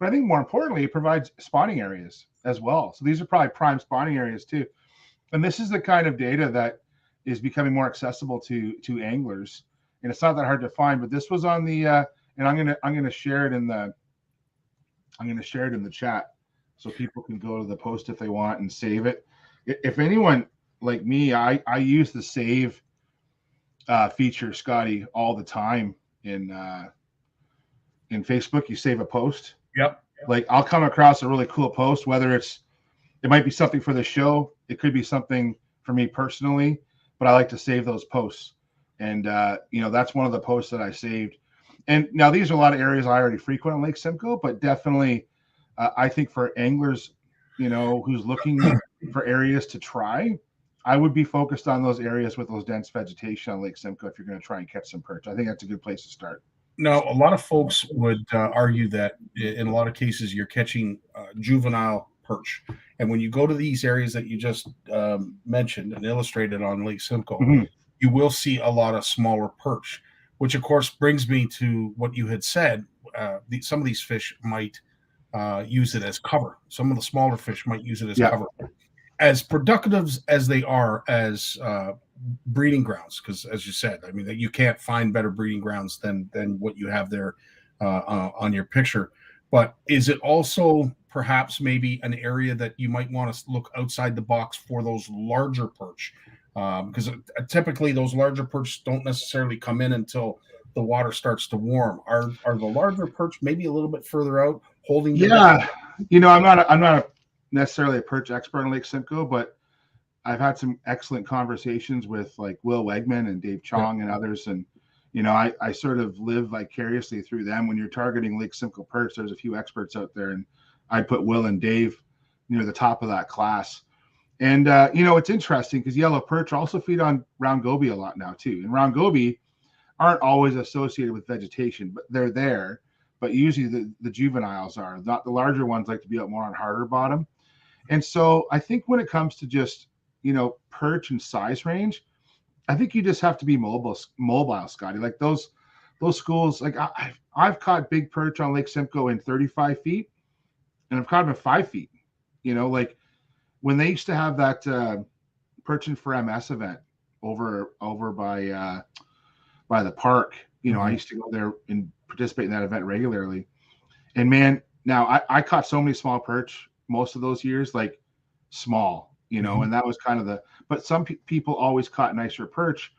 S6: But I think more importantly, it provides spawning areas as well. So these are probably prime spawning areas too. And this is the kind of data that is becoming more accessible to anglers. And it's not that hard to find, but this was on the and I'm gonna share it in the chat so people can go to the post if they want and save it. If anyone like me, I use the save feature, Scotty, all the time in Facebook. You save a post.
S3: Yep.
S6: Like I'll come across a really cool post, whether it might be something for the show, it could be something for me personally, but I like to save those posts. And that's one of the posts that I saved. And now these are a lot of areas I already frequent in Lake Simcoe, but definitely I think for anglers, who's looking for areas to try, I would be focused on those areas with those dense vegetation on Lake Simcoe if you're going to try and catch some perch. I think that's a good place to start.
S3: Now, a lot of folks would argue that in a lot of cases you're catching juvenile perch. And when you go to these areas that you just mentioned and illustrated on Lake Simcoe, you will see a lot of smaller perch, which of course brings me to what you had said. Some of these fish might use it as cover. Some of the smaller fish might use it as cover. As productive as they are as breeding grounds, because as you said, I mean, that you can't find better breeding grounds than what you have there on your picture. But is it also perhaps maybe an area that you might want to look outside the box for those larger perch? Because typically those larger perch don't necessarily come in until the water starts to warm. Are the larger perch maybe a little bit further out holding?
S6: Yeah, I'm not necessarily a perch expert in Lake Simcoe, but I've had some excellent conversations with like Will Wegman and Dave Chong and others. And, I sort of live vicariously through them. When you're targeting Lake Simcoe perch, there's a few experts out there, and I'd put Will and Dave near the top of that class. And, it's interesting because yellow perch also feed on round goby a lot now too. And round goby aren't always associated with vegetation, but they're there. But usually the juveniles are. Not the larger ones like to be out more on harder bottom. And so I think when it comes to just, perch and size range, I think you just have to be mobile, Scotty. Like those those schools, like I've caught big perch on Lake Simcoe in 35 feet, and I've caught them at 5 feet. You know, like when they used to have that Perching for MS event over by the park. You know, I used to go there and participate in that event regularly. And man, now I caught so many small perch most of those years, like small, you know, and that was kind of but some people always caught nicer perch.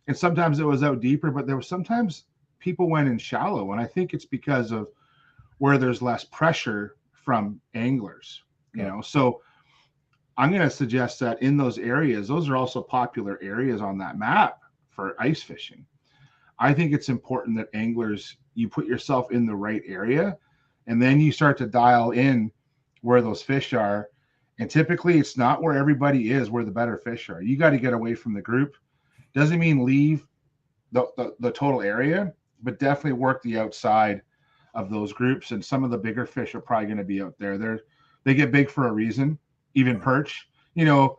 S6: And sometimes it was out deeper, but there was sometimes people went in shallow. And I think it's because of where there's less pressure from anglers, you know. So I'm going to suggest that in those areas, those are also popular areas on that map for ice fishing. I think it's important that anglers, you put yourself in the right area, and then you start to dial in where those fish are. And typically it's not where everybody is, where the better fish are. You got to get away from the group. Doesn't mean leave the total area, but definitely work the outside of those groups. And some of the bigger fish are probably going to be out there. They get big for a reason. Even perch, you know,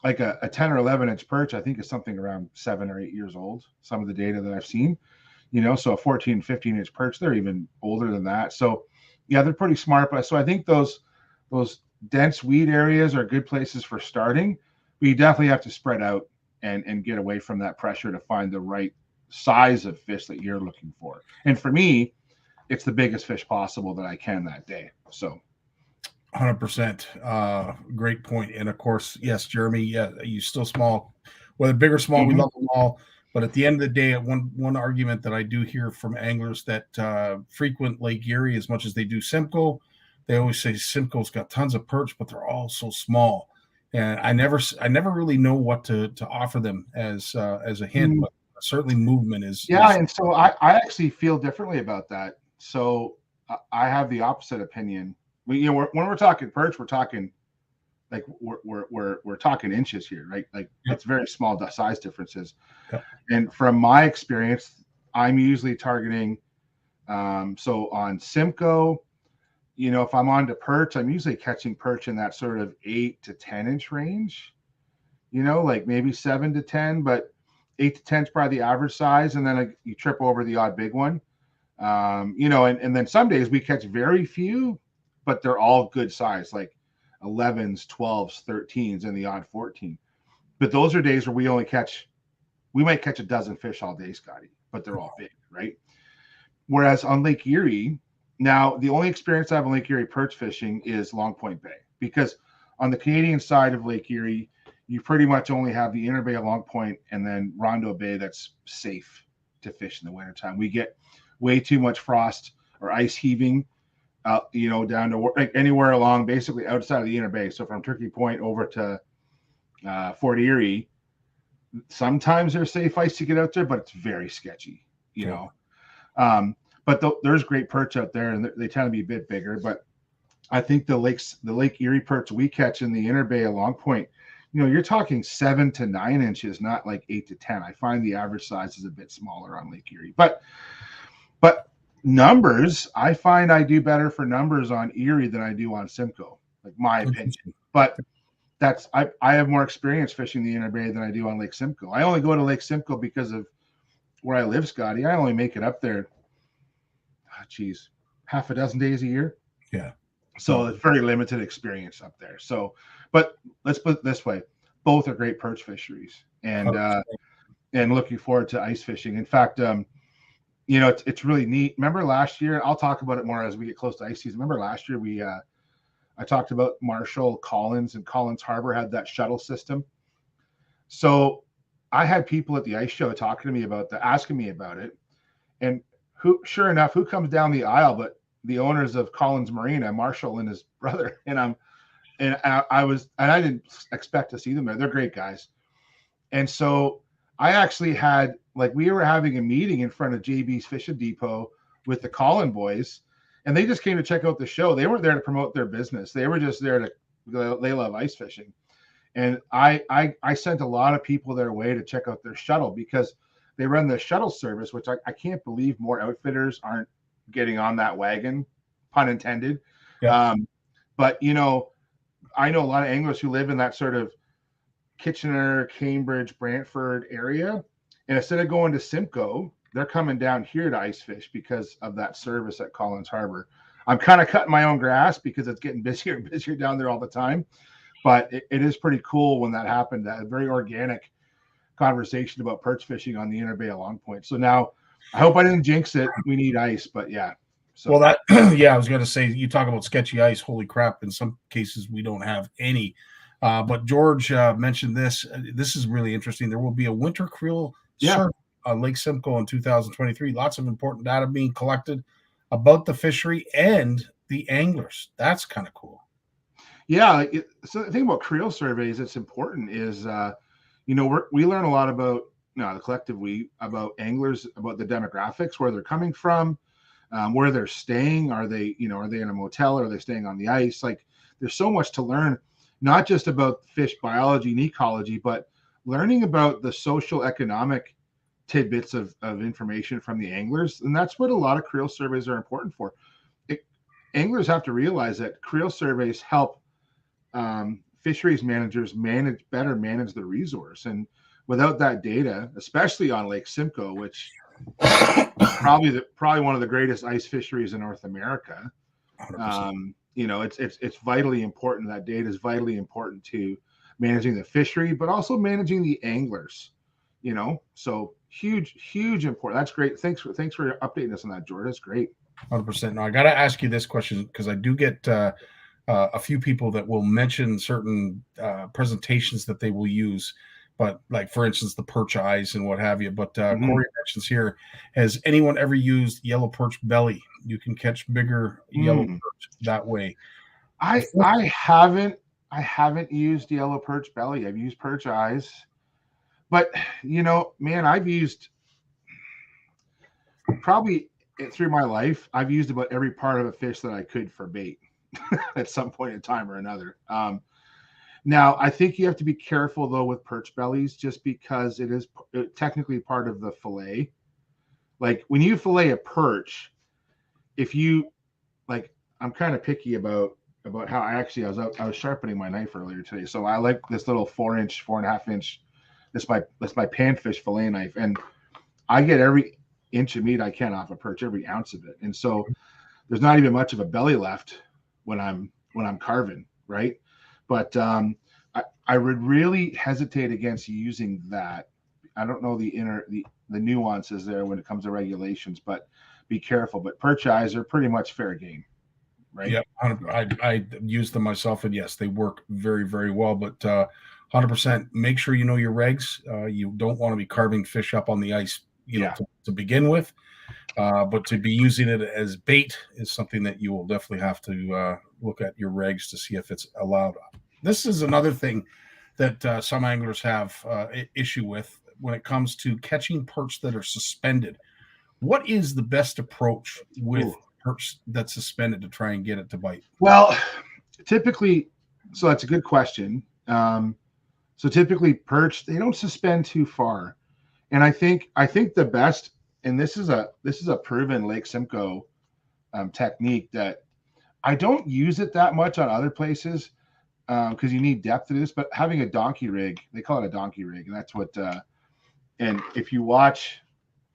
S6: like a 10 or 11 inch perch, I think is something around 7 or 8 years old. Some of the data that I've seen, you know, so a 14, 15 inch perch, they're even older than that. So yeah, they're pretty smart. But so I think those dense weed areas are good places for starting, but you definitely have to spread out and get away from that pressure to find the right size of fish that you're looking for. And for me, it's the biggest fish possible that I can that day. So
S3: 100%. Great point. And of course, yes, Jeremy, yeah, you still small, whether big or small, we love them all. But at the end of the day, one argument that I do hear from anglers that frequent Lake Erie as much as they do Simcoe, they always say Simcoe's got tons of perch, but they're all so small. And I never really know what to offer them as a hint, but certainly movement is.
S6: And so I actually feel differently about that. So I have the opposite opinion. You know, when we're talking perch, we're talking like we're talking inches here, right? Like it's very small size differences. And from my experience, I'm usually targeting. So on Simcoe, you know, if I'm on to perch, I'm usually catching perch in that sort of 8 to 10 inch range. You know, like maybe 7 to 10, but 8 to 10 is probably the average size, and then you trip over the odd big one. You know, and then some days we catch very few, but they're all good size, like 11s, 12s, 13s, and the odd 14. But those are days where we might catch a dozen fish all day, Scotty, but they're all big, right? Whereas on Lake Erie, now the only experience I have on Lake Erie perch fishing is Long Point Bay, because on the Canadian side of Lake Erie, you pretty much only have the Inner Bay of Long Point and then Rondo Bay that's safe to fish in the wintertime. We get way too much frost or ice heaving, you know, down to like anywhere along basically outside of the Inner Bay. So from Turkey Point over to Fort Erie, sometimes there's safe ice to get out there, but it's very sketchy, you know. But there's great perch out there, and they tend to be a bit bigger. But I think the Lake Erie perch we catch in the Inner Bay of Long Point, you know, you're talking 7 to 9 inches, not like 8 to 10. I find the average size is a bit smaller on Lake Erie, but numbers, I find I do better for numbers on Erie than I do on Simcoe, like my opinion. But that's I have more experience fishing the Inner Bay than I do on Lake Simcoe. I only go to Lake Simcoe because of where I live, Scotty. I only make it up there, half a dozen days a year.
S3: Yeah.
S6: So it's very limited experience up there. So, but let's put it this way: both are great perch fisheries, and looking forward to ice fishing. In fact, you know, it's really neat. Remember last year? I'll talk about it more as we get close to ice season. Remember last year I talked about Marshall, Collins, and Collins Harbor had that shuttle system. So I had people at the ice show talking to me about that, asking me about it, and sure enough, who comes down the aisle but the owners of Collins Marina, Marshall and his brother. And I didn't expect to see them there. They're great guys. And so I actually had, like, we were having a meeting in front of JB's Fishing Depot with the Collin boys, and they just came to check out the show. They weren't there to promote their business. They were just there they love ice fishing. And I sent a lot of people their way to check out their shuttle, because they run the shuttle service, which I can't believe more outfitters aren't getting on that wagon, pun intended. Yeah. But, you know, I know a lot of anglers who live in that sort of Kitchener, Cambridge, Brantford area. And instead of going to Simcoe, they're coming down here to ice fish because of that service at Collins Harbor. I'm kind of cutting my own grass because it's getting busier and busier down there all the time. But it is pretty cool when that happened. That very organic conversation about perch fishing on the Inner Bay at Long Point. So now I hope I didn't jinx it. We need ice, but yeah. So
S3: well, that yeah, I was going to say, you talk about sketchy ice. Holy crap! In some cases, we don't have any. But George mentioned this. This is really interesting. There will be a winter creel survey on Lake Simcoe in 2023. Lots of important data being collected about the fishery and the anglers. That's kind of cool.
S6: Yeah. So the thing about creel surveys that's important is, we learn a lot about the collective about anglers, about the demographics, where they're coming from, where they're staying. Are they in a motel, or are they staying on the ice? Like, there's so much to learn, not just about fish biology and ecology, but learning about the social economic tidbits of information from the anglers. And that's what a lot of creel surveys are important for. Anglers have to realize that creel surveys help fisheries managers better manage the resource. And without that data, especially on Lake Simcoe, which probably one of the greatest ice fisheries in North America, it's vitally important. That data is vitally important to managing the fishery, but also managing the anglers. So huge important. That's great. Thanks for updating us on that, George. That's great.
S3: 100%. Now I got to ask you this question, because I do get a few people that will mention certain presentations that they will use, but like, for instance, the perch eyes and what have you. But Corey mentions here, has anyone ever used yellow perch belly? You can catch bigger yellow perch that way.
S6: I haven't used yellow perch belly. I've used perch eyes, but man, I've used probably through my life, I've used about every part of a fish that I could for bait at some point in time or another. Now, I think you have to be careful, though, with perch bellies, just because it is technically part of the fillet. Like, when you fillet a perch, if you, like, I'm kind of picky about how I was sharpening my knife earlier today. So I like this little 4.5 inch. That's my panfish fillet knife, and I get every inch of meat I can off a perch, every ounce of it. And so there's not even much of a belly left when I'm carving, right? But I would really hesitate against using that. I don't know the nuances there when it comes to regulations, but be careful. But perch eyes are pretty much fair game, right?
S3: Yeah, I use them myself, and yes, they work very, very well. But 100%, make sure you know your regs. You don't want to be carving fish up on the ice, to begin with. But to be using it as bait is something that you will definitely have to look at your regs to see if it's allowed. This is another thing that some anglers have issue with when it comes to catching perch that are suspended. What is the best approach with perch that's suspended to try and get it to bite?
S6: Well, typically, so that's a good question. So typically perch, they don't suspend too far. And I think the best, and this is a proven Lake Simcoe technique that I don't use it that much on other places because you need depth to this, but having a donkey rig, they call it a donkey rig. And that's what, and if you watch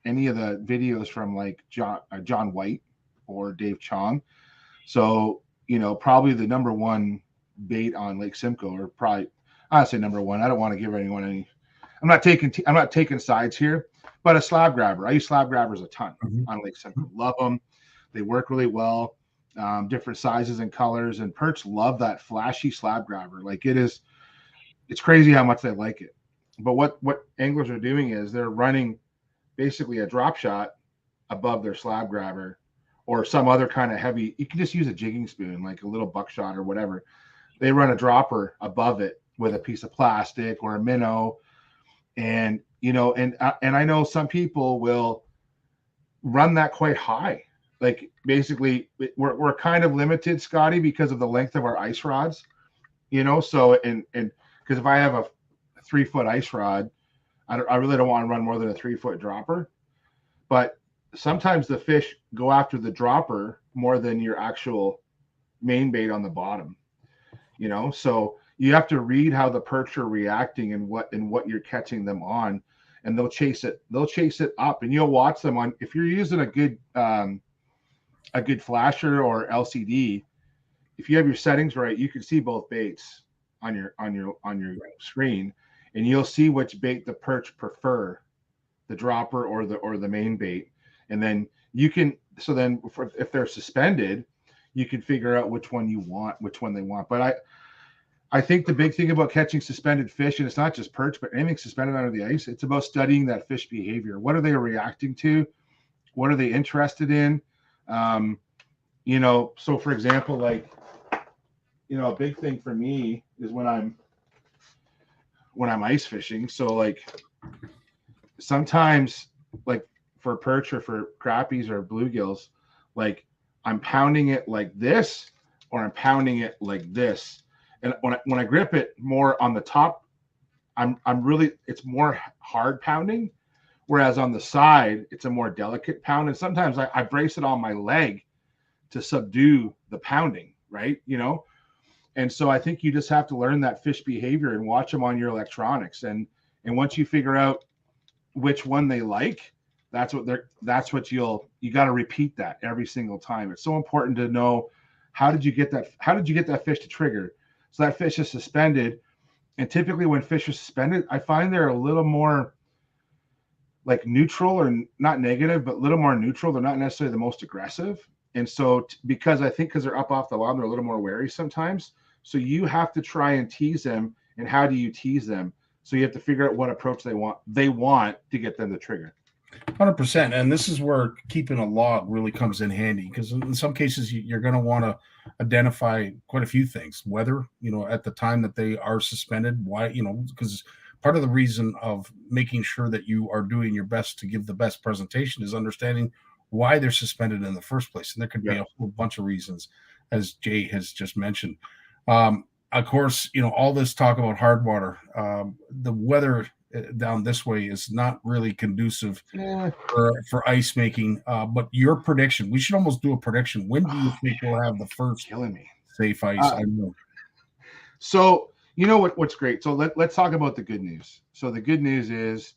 S6: any of the videos from like John White or Dave Chong, so, probably the number one bait on Lake Simcoe, or probably, I'd say number one. I don't want to give anyone any, I'm not taking sides here, but a slab grabber. I use slab grabbers a ton on Lake Simcoe. Love them. They work really well. Different sizes and colors, and perch love that flashy slab grabber. Like, it's crazy how much they like it. But what anglers are doing is they're running basically a drop shot above their slab grabber, or some other kind of heavy. You can just use a jigging spoon, like a little buckshot or whatever. They run a dropper above it with a piece of plastic or a minnow, and and I know some people will run that quite high. Like, basically, we're kind of limited, Scotty, because of the length of our ice rods, So and because if I have a 3-foot ice rod, I really don't want to run more than a 3-foot dropper. But sometimes the fish go after the dropper more than your actual main bait on the bottom, So you have to read how the perch are reacting and what you're catching them on. and they'll chase it up, and you'll watch them on, if you're using a good flasher or LCD, if you have your settings right, you can see both baits on your screen, and you'll see which bait the perch prefer, the dropper or the main bait. And then you can, so then if they're suspended, you can figure out which one they want. But I think the big thing about catching suspended fish, and it's not just perch, but anything suspended under the ice, it's about studying that fish behavior. What are they reacting to? What are they interested in? So for example, like, a big thing for me is when I'm ice fishing. So like sometimes, like for perch or for crappies or bluegills, like I'm pounding it like this, or I'm pounding it like this. And when I grip it more on the top, it's more hard pounding, whereas on the side it's a more delicate pound. And sometimes I brace it on my leg to subdue the pounding, right? And so I think you just have to learn that fish behavior and watch them on your electronics. And once you figure out which one they like, you got to repeat that every single time. It's so important to know, how did you get that fish to trigger? So that fish is suspended. And typically when fish are suspended, I find they're a little more like neutral, or not negative, but a little more neutral. They're not necessarily the most aggressive. And so because they're up off the line, they're a little more wary sometimes. So you have to try and tease them. And how do you tease them? So you have to figure out what approach they want to get them to trigger.
S3: 100%. And this is where keeping a log really comes in handy, because in some cases you're going to want to identify quite a few things. Weather, at the time that they are suspended, why, because part of the reason of making sure that you are doing your best to give the best presentation is understanding why they're suspended in the first place. And there could be a whole bunch of reasons, as Jay has just mentioned. Of course, all this talk about hard water, the weather down this way is not really conducive for ice making. But your prediction, we should almost do a prediction. When do you think we'll have the first safe ice? I know.
S6: So what's great. So let's talk about the good news. So the good news is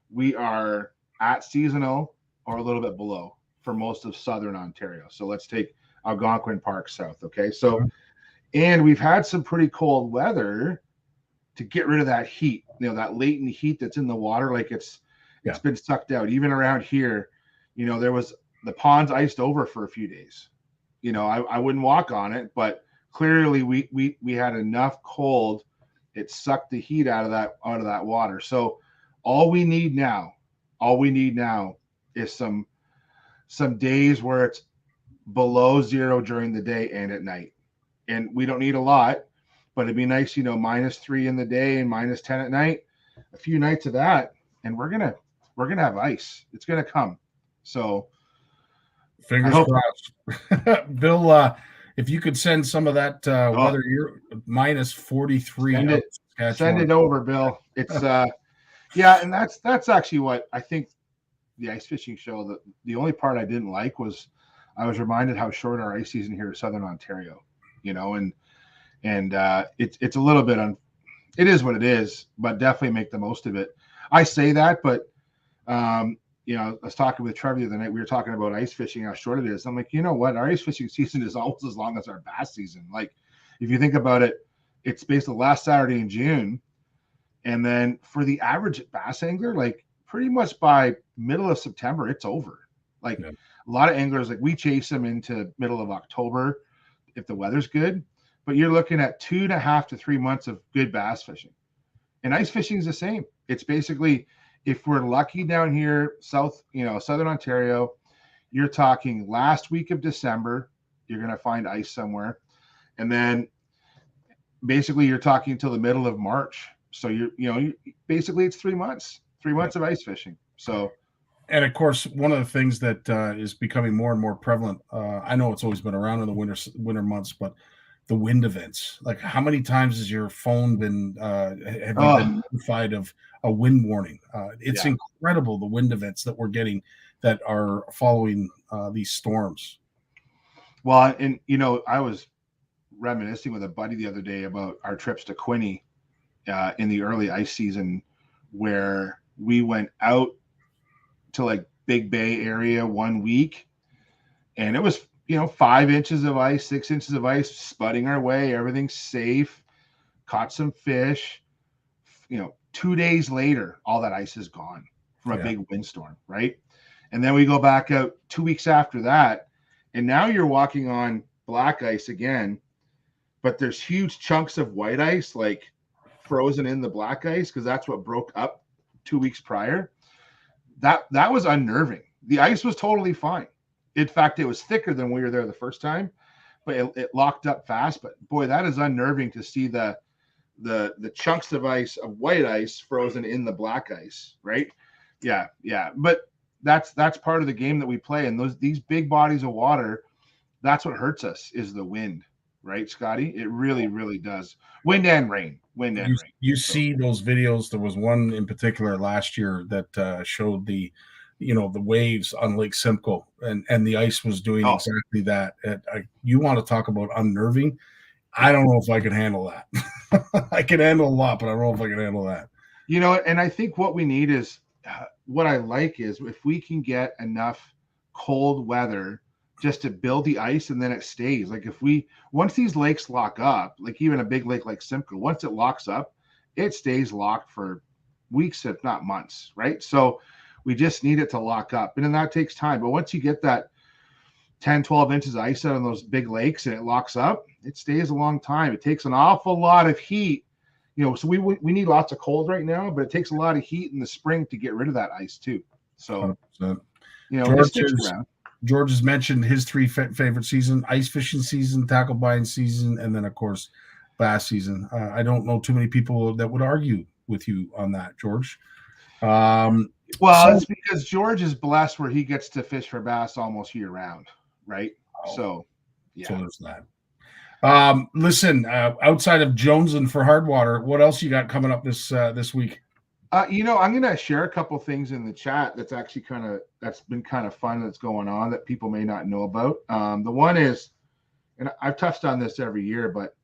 S6: we are at seasonal or a little bit below for most of southern Ontario. So let's take Algonquin Park south. Okay. So, and we've had some pretty cold weather to get rid of that heat, that latent heat that's in the water. Like it's been sucked out. Even around here, there was, the pond's iced over for a few days. I wouldn't walk on it, but clearly we had enough cold. It sucked the heat out of that water. So all we need now is some days where it's below zero during the day and at night. And we don't need a lot, but it'd be nice, -3 in the day and -10 at night, a few nights of that. And we're going to have ice. It's going to come. So
S3: fingers crossed. Bill, if you could send some of that weather, you're -43.
S6: Send it over, Bill. It's and that's actually what I think the ice fishing show, the only part I didn't like was I was reminded how short our ice season here in southern Ontario, and it's a little bit it is what it is, but definitely make the most of it. I say that, but I was talking with Trevor the other night. We were talking about ice fishing, how short it is. I'm like, you know what? Our ice fishing season is almost as long as our bass season. Like, if you think about it, it's basically last Saturday in June. And then for the average bass angler, like pretty much by middle of September, it's over. Like a lot of anglers, like we chase them into middle of October if the weather's good. But you're looking at 2.5 to 3 months of good bass fishing. And ice fishing is the same. It's basically, if we're lucky down here, southern Ontario, you're talking last week of December, you're going to find ice somewhere. And then basically you're talking until the middle of March. So basically it's 3 months of ice fishing. So,
S3: and of course, one of the things that is becoming more and more prevalent, I know it's always been around in the winter months, but the wind events. Like, how many times has your phone been have you been notified of a wind warning? It's incredible, the wind events that we're getting that are following these storms.
S6: Well, and I was reminiscing with a buddy the other day about our trips to Quinny in the early ice season, where we went out to like Big Bay area 1 week, and it was, 5 inches of ice, 6 inches of ice, spudding our way. Everything's safe. Caught some fish. 2 days later, all that ice is gone from a big windstorm, right? And then we go back out 2 weeks after that, and now you're walking on black ice again, but there's huge chunks of white ice like frozen in the black ice because that's what broke up 2 weeks prior. That was unnerving. The ice was totally fine. In fact, it was thicker than we were there the first time, but it locked up fast. But boy, that is unnerving to see the chunks of ice, of white ice, frozen in the black ice, right? Yeah. But that's part of the game that we play. And these big bodies of water, that's what hurts us is the wind, right, Scotty? It really, really does. Wind and rain.
S3: You see those videos. There was one in particular last year that showed the waves on Lake Simcoe, and the ice was doing exactly that. You want to talk about unnerving? I don't know if I can handle that. I can handle a lot, but I don't know if I can handle that.
S6: And I think what we need is, what I like is if we can get enough cold weather just to build the ice and then it stays. Like once these lakes lock up, like even a big lake like Simcoe, once it locks up, it stays locked for weeks, if not months, right? So we just need it to lock up. And then that takes time. But once you get that 10, 12 inches of ice out on those big lakes and it locks up, it stays a long time. It takes an awful lot of heat. So we need lots of cold right now, but it takes a lot of heat in the spring to get rid of that ice too. So,
S3: 100%.
S6: It sticks around.
S3: George has mentioned his 3 favorite season: ice fishing season, tackle buying season, and then of course bass season. I don't know too many people that would argue with you on that, George.
S6: It's because George is blessed where he gets to fish for bass almost year round, right? So
S3: there's that. Listen, outside of Jones and for Hardwater, what else you got coming up this week?
S6: I'm going to share a couple things in the chat that's actually that's been kind of fun that's going on that people may not know about. The one is, and I've touched on this every year, but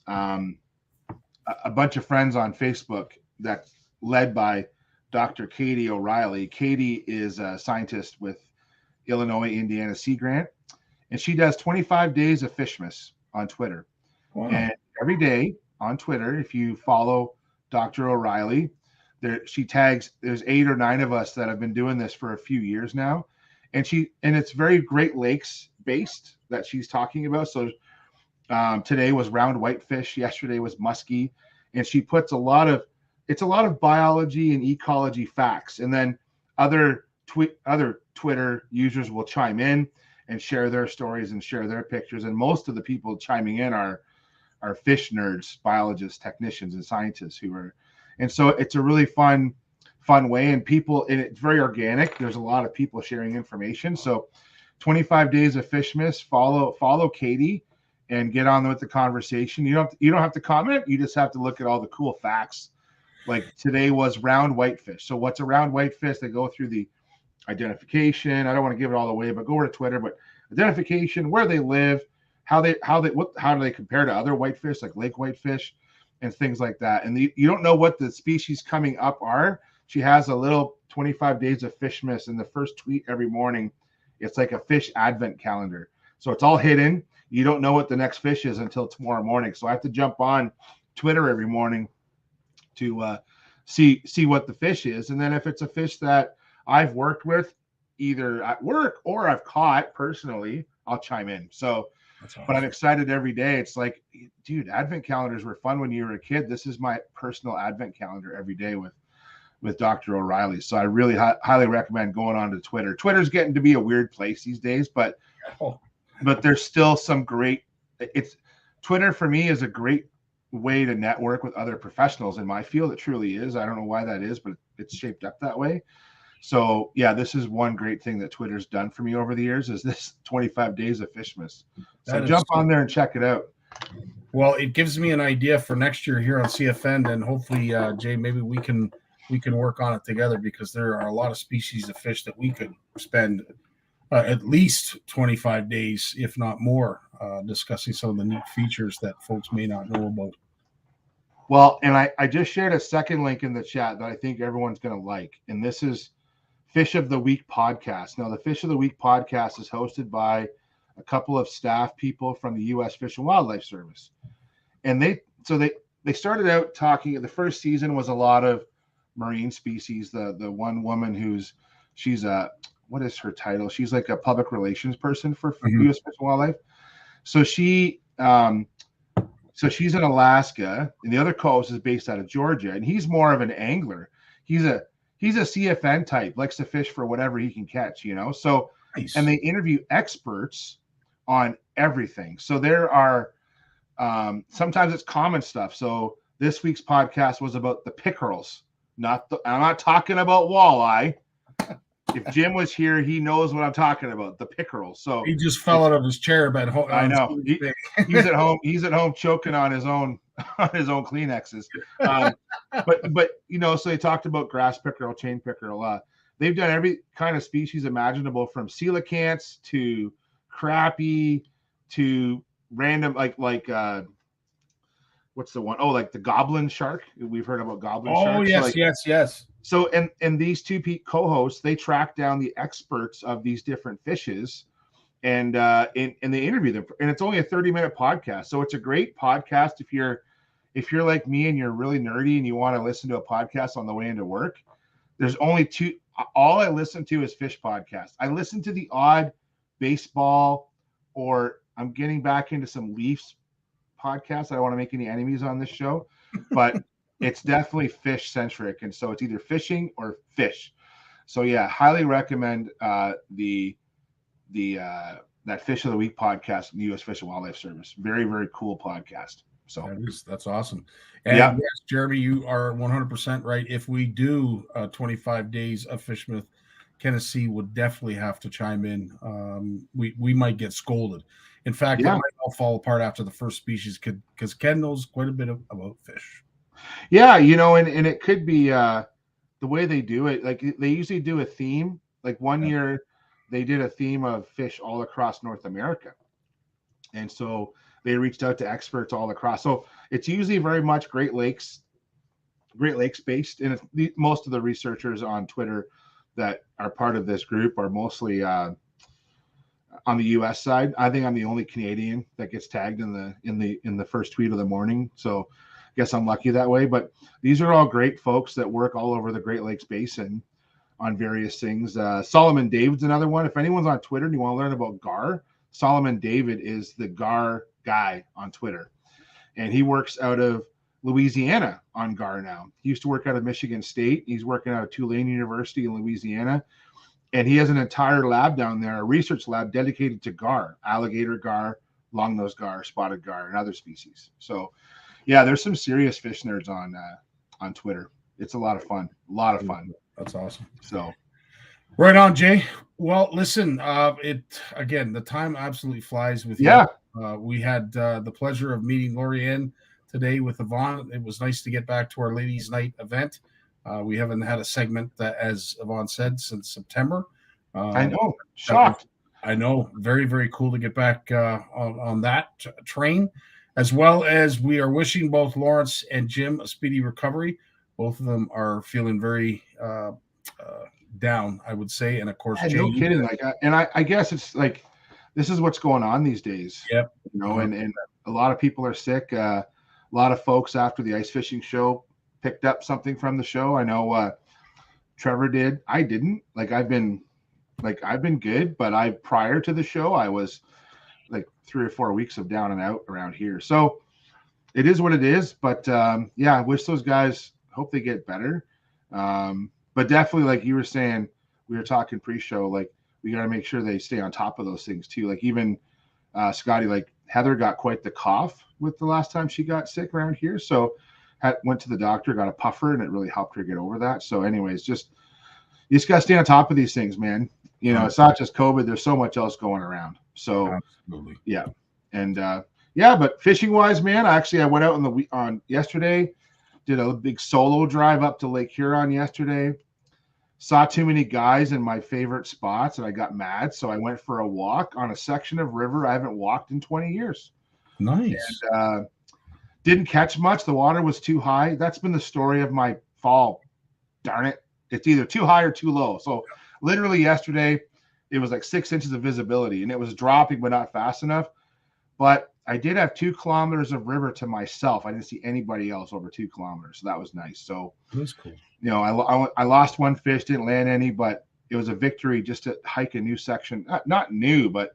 S6: a bunch of friends on Facebook that's led by Dr. Katie O'Reilly. Katie is a scientist with Illinois Indiana Sea Grant, and she does 25 days of Fishmas on Twitter. Wow. And every day on Twitter, if you follow Dr. O'Reilly, she tags, there's 8 or 9 of us that have been doing this for a few years now. And it's very Great Lakes based that she's talking about. So today was round whitefish. Yesterday was muskie. And she puts a lot of biology and ecology facts. And then other Twitter users will chime in and share their stories and share their pictures. And most of the people chiming in are fish nerds, biologists, technicians, and scientists and so it's a really fun way, and it's very organic. There's a lot of people sharing information. So 25 days of Fishmas, follow Katie and get on with the conversation. You don't have to comment. You just have to look at all the cool facts. Like today was round whitefish. So what's a round whitefish? They go through the identification. I don't want to give it all away, but go over to Twitter, but identification, where they live, how do they compare to other whitefish like lake whitefish and things like that. And you don't know what the species coming up are. She has a little 25 days of Fishmas, and the first tweet every morning, it's like a fish advent calendar. So it's all hidden. You don't know what the next fish is until tomorrow morning. So I have to jump on Twitter every morning to see what the fish is. And then if it's a fish that I've worked with either at work or I've caught personally, I'll chime in. So awesome. But I'm excited every day. It's like, dude, advent calendars were fun when you were a kid. This is my personal advent calendar every day with Dr. O'Reilly. So I really highly recommend going on to Twitter. Twitter's getting to be a weird place these days, but there's still some great. Twitter for me is a great way to network with other professionals in my field. It truly is. I don't know why that is, but it's shaped up that way. So yeah, this is one great thing that Twitter's done for me over the years is this 25 days of Fishmas. So jump on there and check it out.
S3: Well, it gives me an idea for next year here on CFN, and hopefully, Jay, maybe we can work on it together, because there are a lot of species of fish that we could spend at least 25 days, if not more, discussing some of the neat features that folks may not know about.
S6: Well, and I just shared a second link in the chat that I think everyone's going to like. And this is Fish of the Week podcast. Now, the Fish of the Week podcast is hosted by a couple of staff people from the U.S. Fish and Wildlife Service. And they started out talking, the first season was a lot of marine species. The one woman she's a, what is her title? She's like a public relations person for U.S. Fish and Wildlife. So she's in Alaska, and the other co-host is based out of Georgia, and he's more of an angler. He's a CFN type, likes to fish for whatever he can catch, So, nice. And they interview experts on everything. So there are sometimes it's common stuff. So this week's podcast was about the pickerels. I'm not talking about walleye. If Jim was here, he knows what I'm talking about. The pickerels. So
S3: he just fell out of his chair, but
S6: I know he's at home. He's at home choking on his own Kleenexes. But so they talked about grass pickerel, chain pickerel. They've done every kind of species imaginable, from coelacanths to crappie to random like what's the one? Oh, like the goblin shark. We've heard about goblin sharks.
S3: Oh, yes.
S6: So, and these two co-hosts, they track down the experts of these different fishes, and they interview them. And it's only a 30-minute podcast, so it's a great podcast if you're like me and you're really nerdy and you want to listen to a podcast on the way into work. There's only two. All I listen to is fish podcasts. I listen to the odd baseball, or I'm getting back into some Leafs podcasts. I don't want to make any enemies on this show, but it's definitely fish centric. And so it's either fishing or fish. So yeah, highly recommend that Fish of the Week podcast from the U.S. Fish and Wildlife Service. Very, very cool podcast. So
S3: that's awesome. And yes, Jeremy, you are 100% right. If we do 25 days of Fishmouth, Tennessee would definitely have to chime in. We might get scolded. In fact, it might all fall apart after the first species, because Ken knows quite a bit about fish.
S6: Yeah, and it could be the way they do it. Like they usually do a theme. Like one year they did a theme of fish all across North America. And so they reached out to experts all across. So it's usually very much Great Lakes based. And most of the researchers on Twitter that are part of this group are mostly on the U.S. side. I think I'm the only Canadian that gets tagged in the first tweet of the morning. So I guess I'm lucky that way. But these are all great folks that work all over the Great Lakes Basin on various things. Solomon David's another one. If anyone's on Twitter and you want to learn about gar, Solomon David is the gar guy on Twitter. And he works out of Louisiana on gar now. He used to work out of Michigan State. He's working out of Tulane University in Louisiana. And he has an entire lab down there, a research lab dedicated to gar, alligator gar, longnose gar, spotted gar, and other species. So, yeah, there's some serious fish nerds on Twitter. It's a lot of fun.
S3: That's awesome.
S6: So,
S3: right on, Jay. Well, listen, the time absolutely flies with you. We had the pleasure of meeting Lorianne today with Yvonne. It was nice to get back to our ladies' night event. We haven't had a segment that, as Yvonne said, since September.
S6: I know. Shocked.
S3: I know. Very, very cool to get back on that train, as well as we are wishing both Lawrence and Jim a speedy recovery. Both of them are feeling very down, I would say. And of course, Jay,
S6: no kidding. I guess it's like, this is what's going on these days.
S3: Yep.
S6: And a lot of people are sick. A lot of folks after the ice fishing show picked up something from the show. I know Trevor did. I didn't. I've been good, but prior to the show, I was like 3 or 4 weeks of down and out around here. So it is what it is. But I wish those guys, hope they get better. But definitely, like you were saying, we were talking pre-show, like we got to make sure they stay on top of those things too. Like even Scotty, like Heather got quite the cough with the last time she got sick around here. So went to the doctor, got a puffer, and it really helped her get over that. So anyways, you just got to stay on top of these things, man. It's not just COVID. There's so much else going around. So
S3: absolutely.
S6: Yeah. And but fishing wise, man, I went out on yesterday, did a big solo drive up to Lake Huron yesterday. Saw too many guys in my favorite spots and I got mad. So I went for a walk on a section of river I haven't walked in 20 years.
S3: Nice.
S6: And Didn't catch much. The water was too high. That's been the story of my fall. Darn it. It's either too high or too low. So literally yesterday, it was like 6 inches of visibility, and it was dropping, but not fast enough. But I did have 2 kilometers of river to myself. I didn't see anybody else over 2 kilometers. So that was nice. So
S3: That's cool.
S6: you know, I lost one fish, didn't land any, but it was a victory just to hike a new section. Not new, but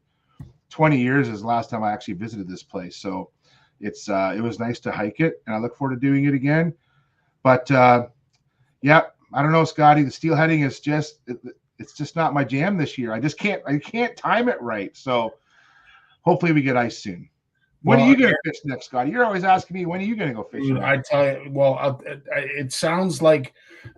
S6: 20 years is the last time I actually visited this place. So it was nice to hike it, and I look forward to doing it again. But yeah, I don't know, Scotty. The steelheading is it's just not my jam this year. I can't time it right. So hopefully we get ice soon. When are you going to fish next, Scotty? You're always asking me, when are you going to go fishing?
S3: I tell you, well, it sounds like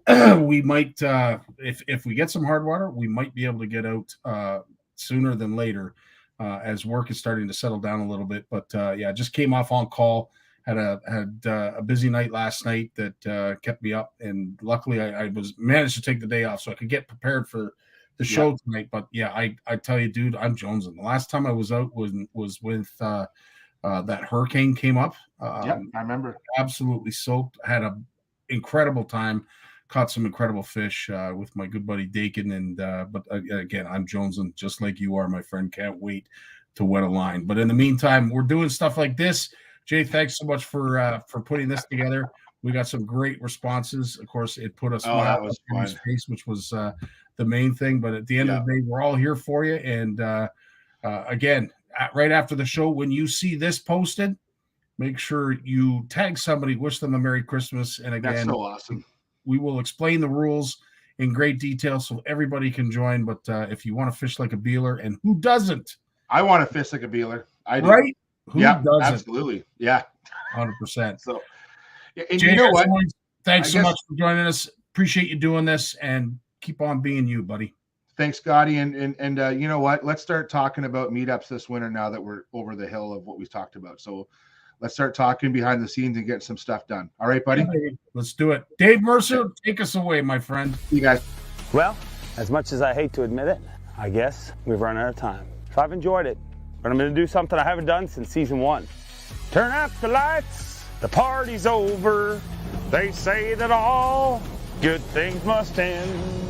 S3: we might, if we get some hard water, we might be able to get out sooner than later as work is starting to settle down a little bit. But yeah, just came off on call. Had a busy night last night that kept me up, and luckily I managed to take the day off so I could get prepared for the show tonight. But yeah, I tell you, dude, I'm jonesing. The last time I was out was with that hurricane came up.
S6: Yeah, I remember.
S3: Absolutely soaked. Had an incredible time. Caught some incredible fish with my good buddy Dakin. And but again, I'm jonesing just like you are, my friend. Can't wait to wet a line. But in the meantime, we're doing stuff like this. Jay, thanks so much for putting this together. We got some great responses. Of course, it put a smile on his face, which was the main thing. But at the end of the day, we're all here for you. And again, right after the show, when you see this posted, make sure you tag somebody, wish them a Merry Christmas. And again,
S6: that's so awesome.
S3: We will explain the rules in great detail so everybody can join. But if you want to fish like a beeler, and who doesn't?
S6: I want to fish like a beeler. I do.
S3: Right? Who doesn't?
S6: Absolutely. Yeah.
S3: 100%.
S6: So, and
S3: Jay,
S6: you know what?
S3: Thanks so much for joining us. Appreciate you doing this, and keep on being you, buddy.
S6: Thanks, Scotty. And you know what? Let's start talking about meetups this winter now that we're over the hill of what we talked about. So let's start talking behind the scenes and get some stuff done. All right, buddy?
S3: Let's do it. Dave Mercer, take us away, my friend.
S6: You guys.
S7: Well, as much as I hate to admit it, I guess we've run out of time. So I've enjoyed it, but I'm going to do something I haven't done since season 1. Turn out the lights, the party's over. They say that all good things must end.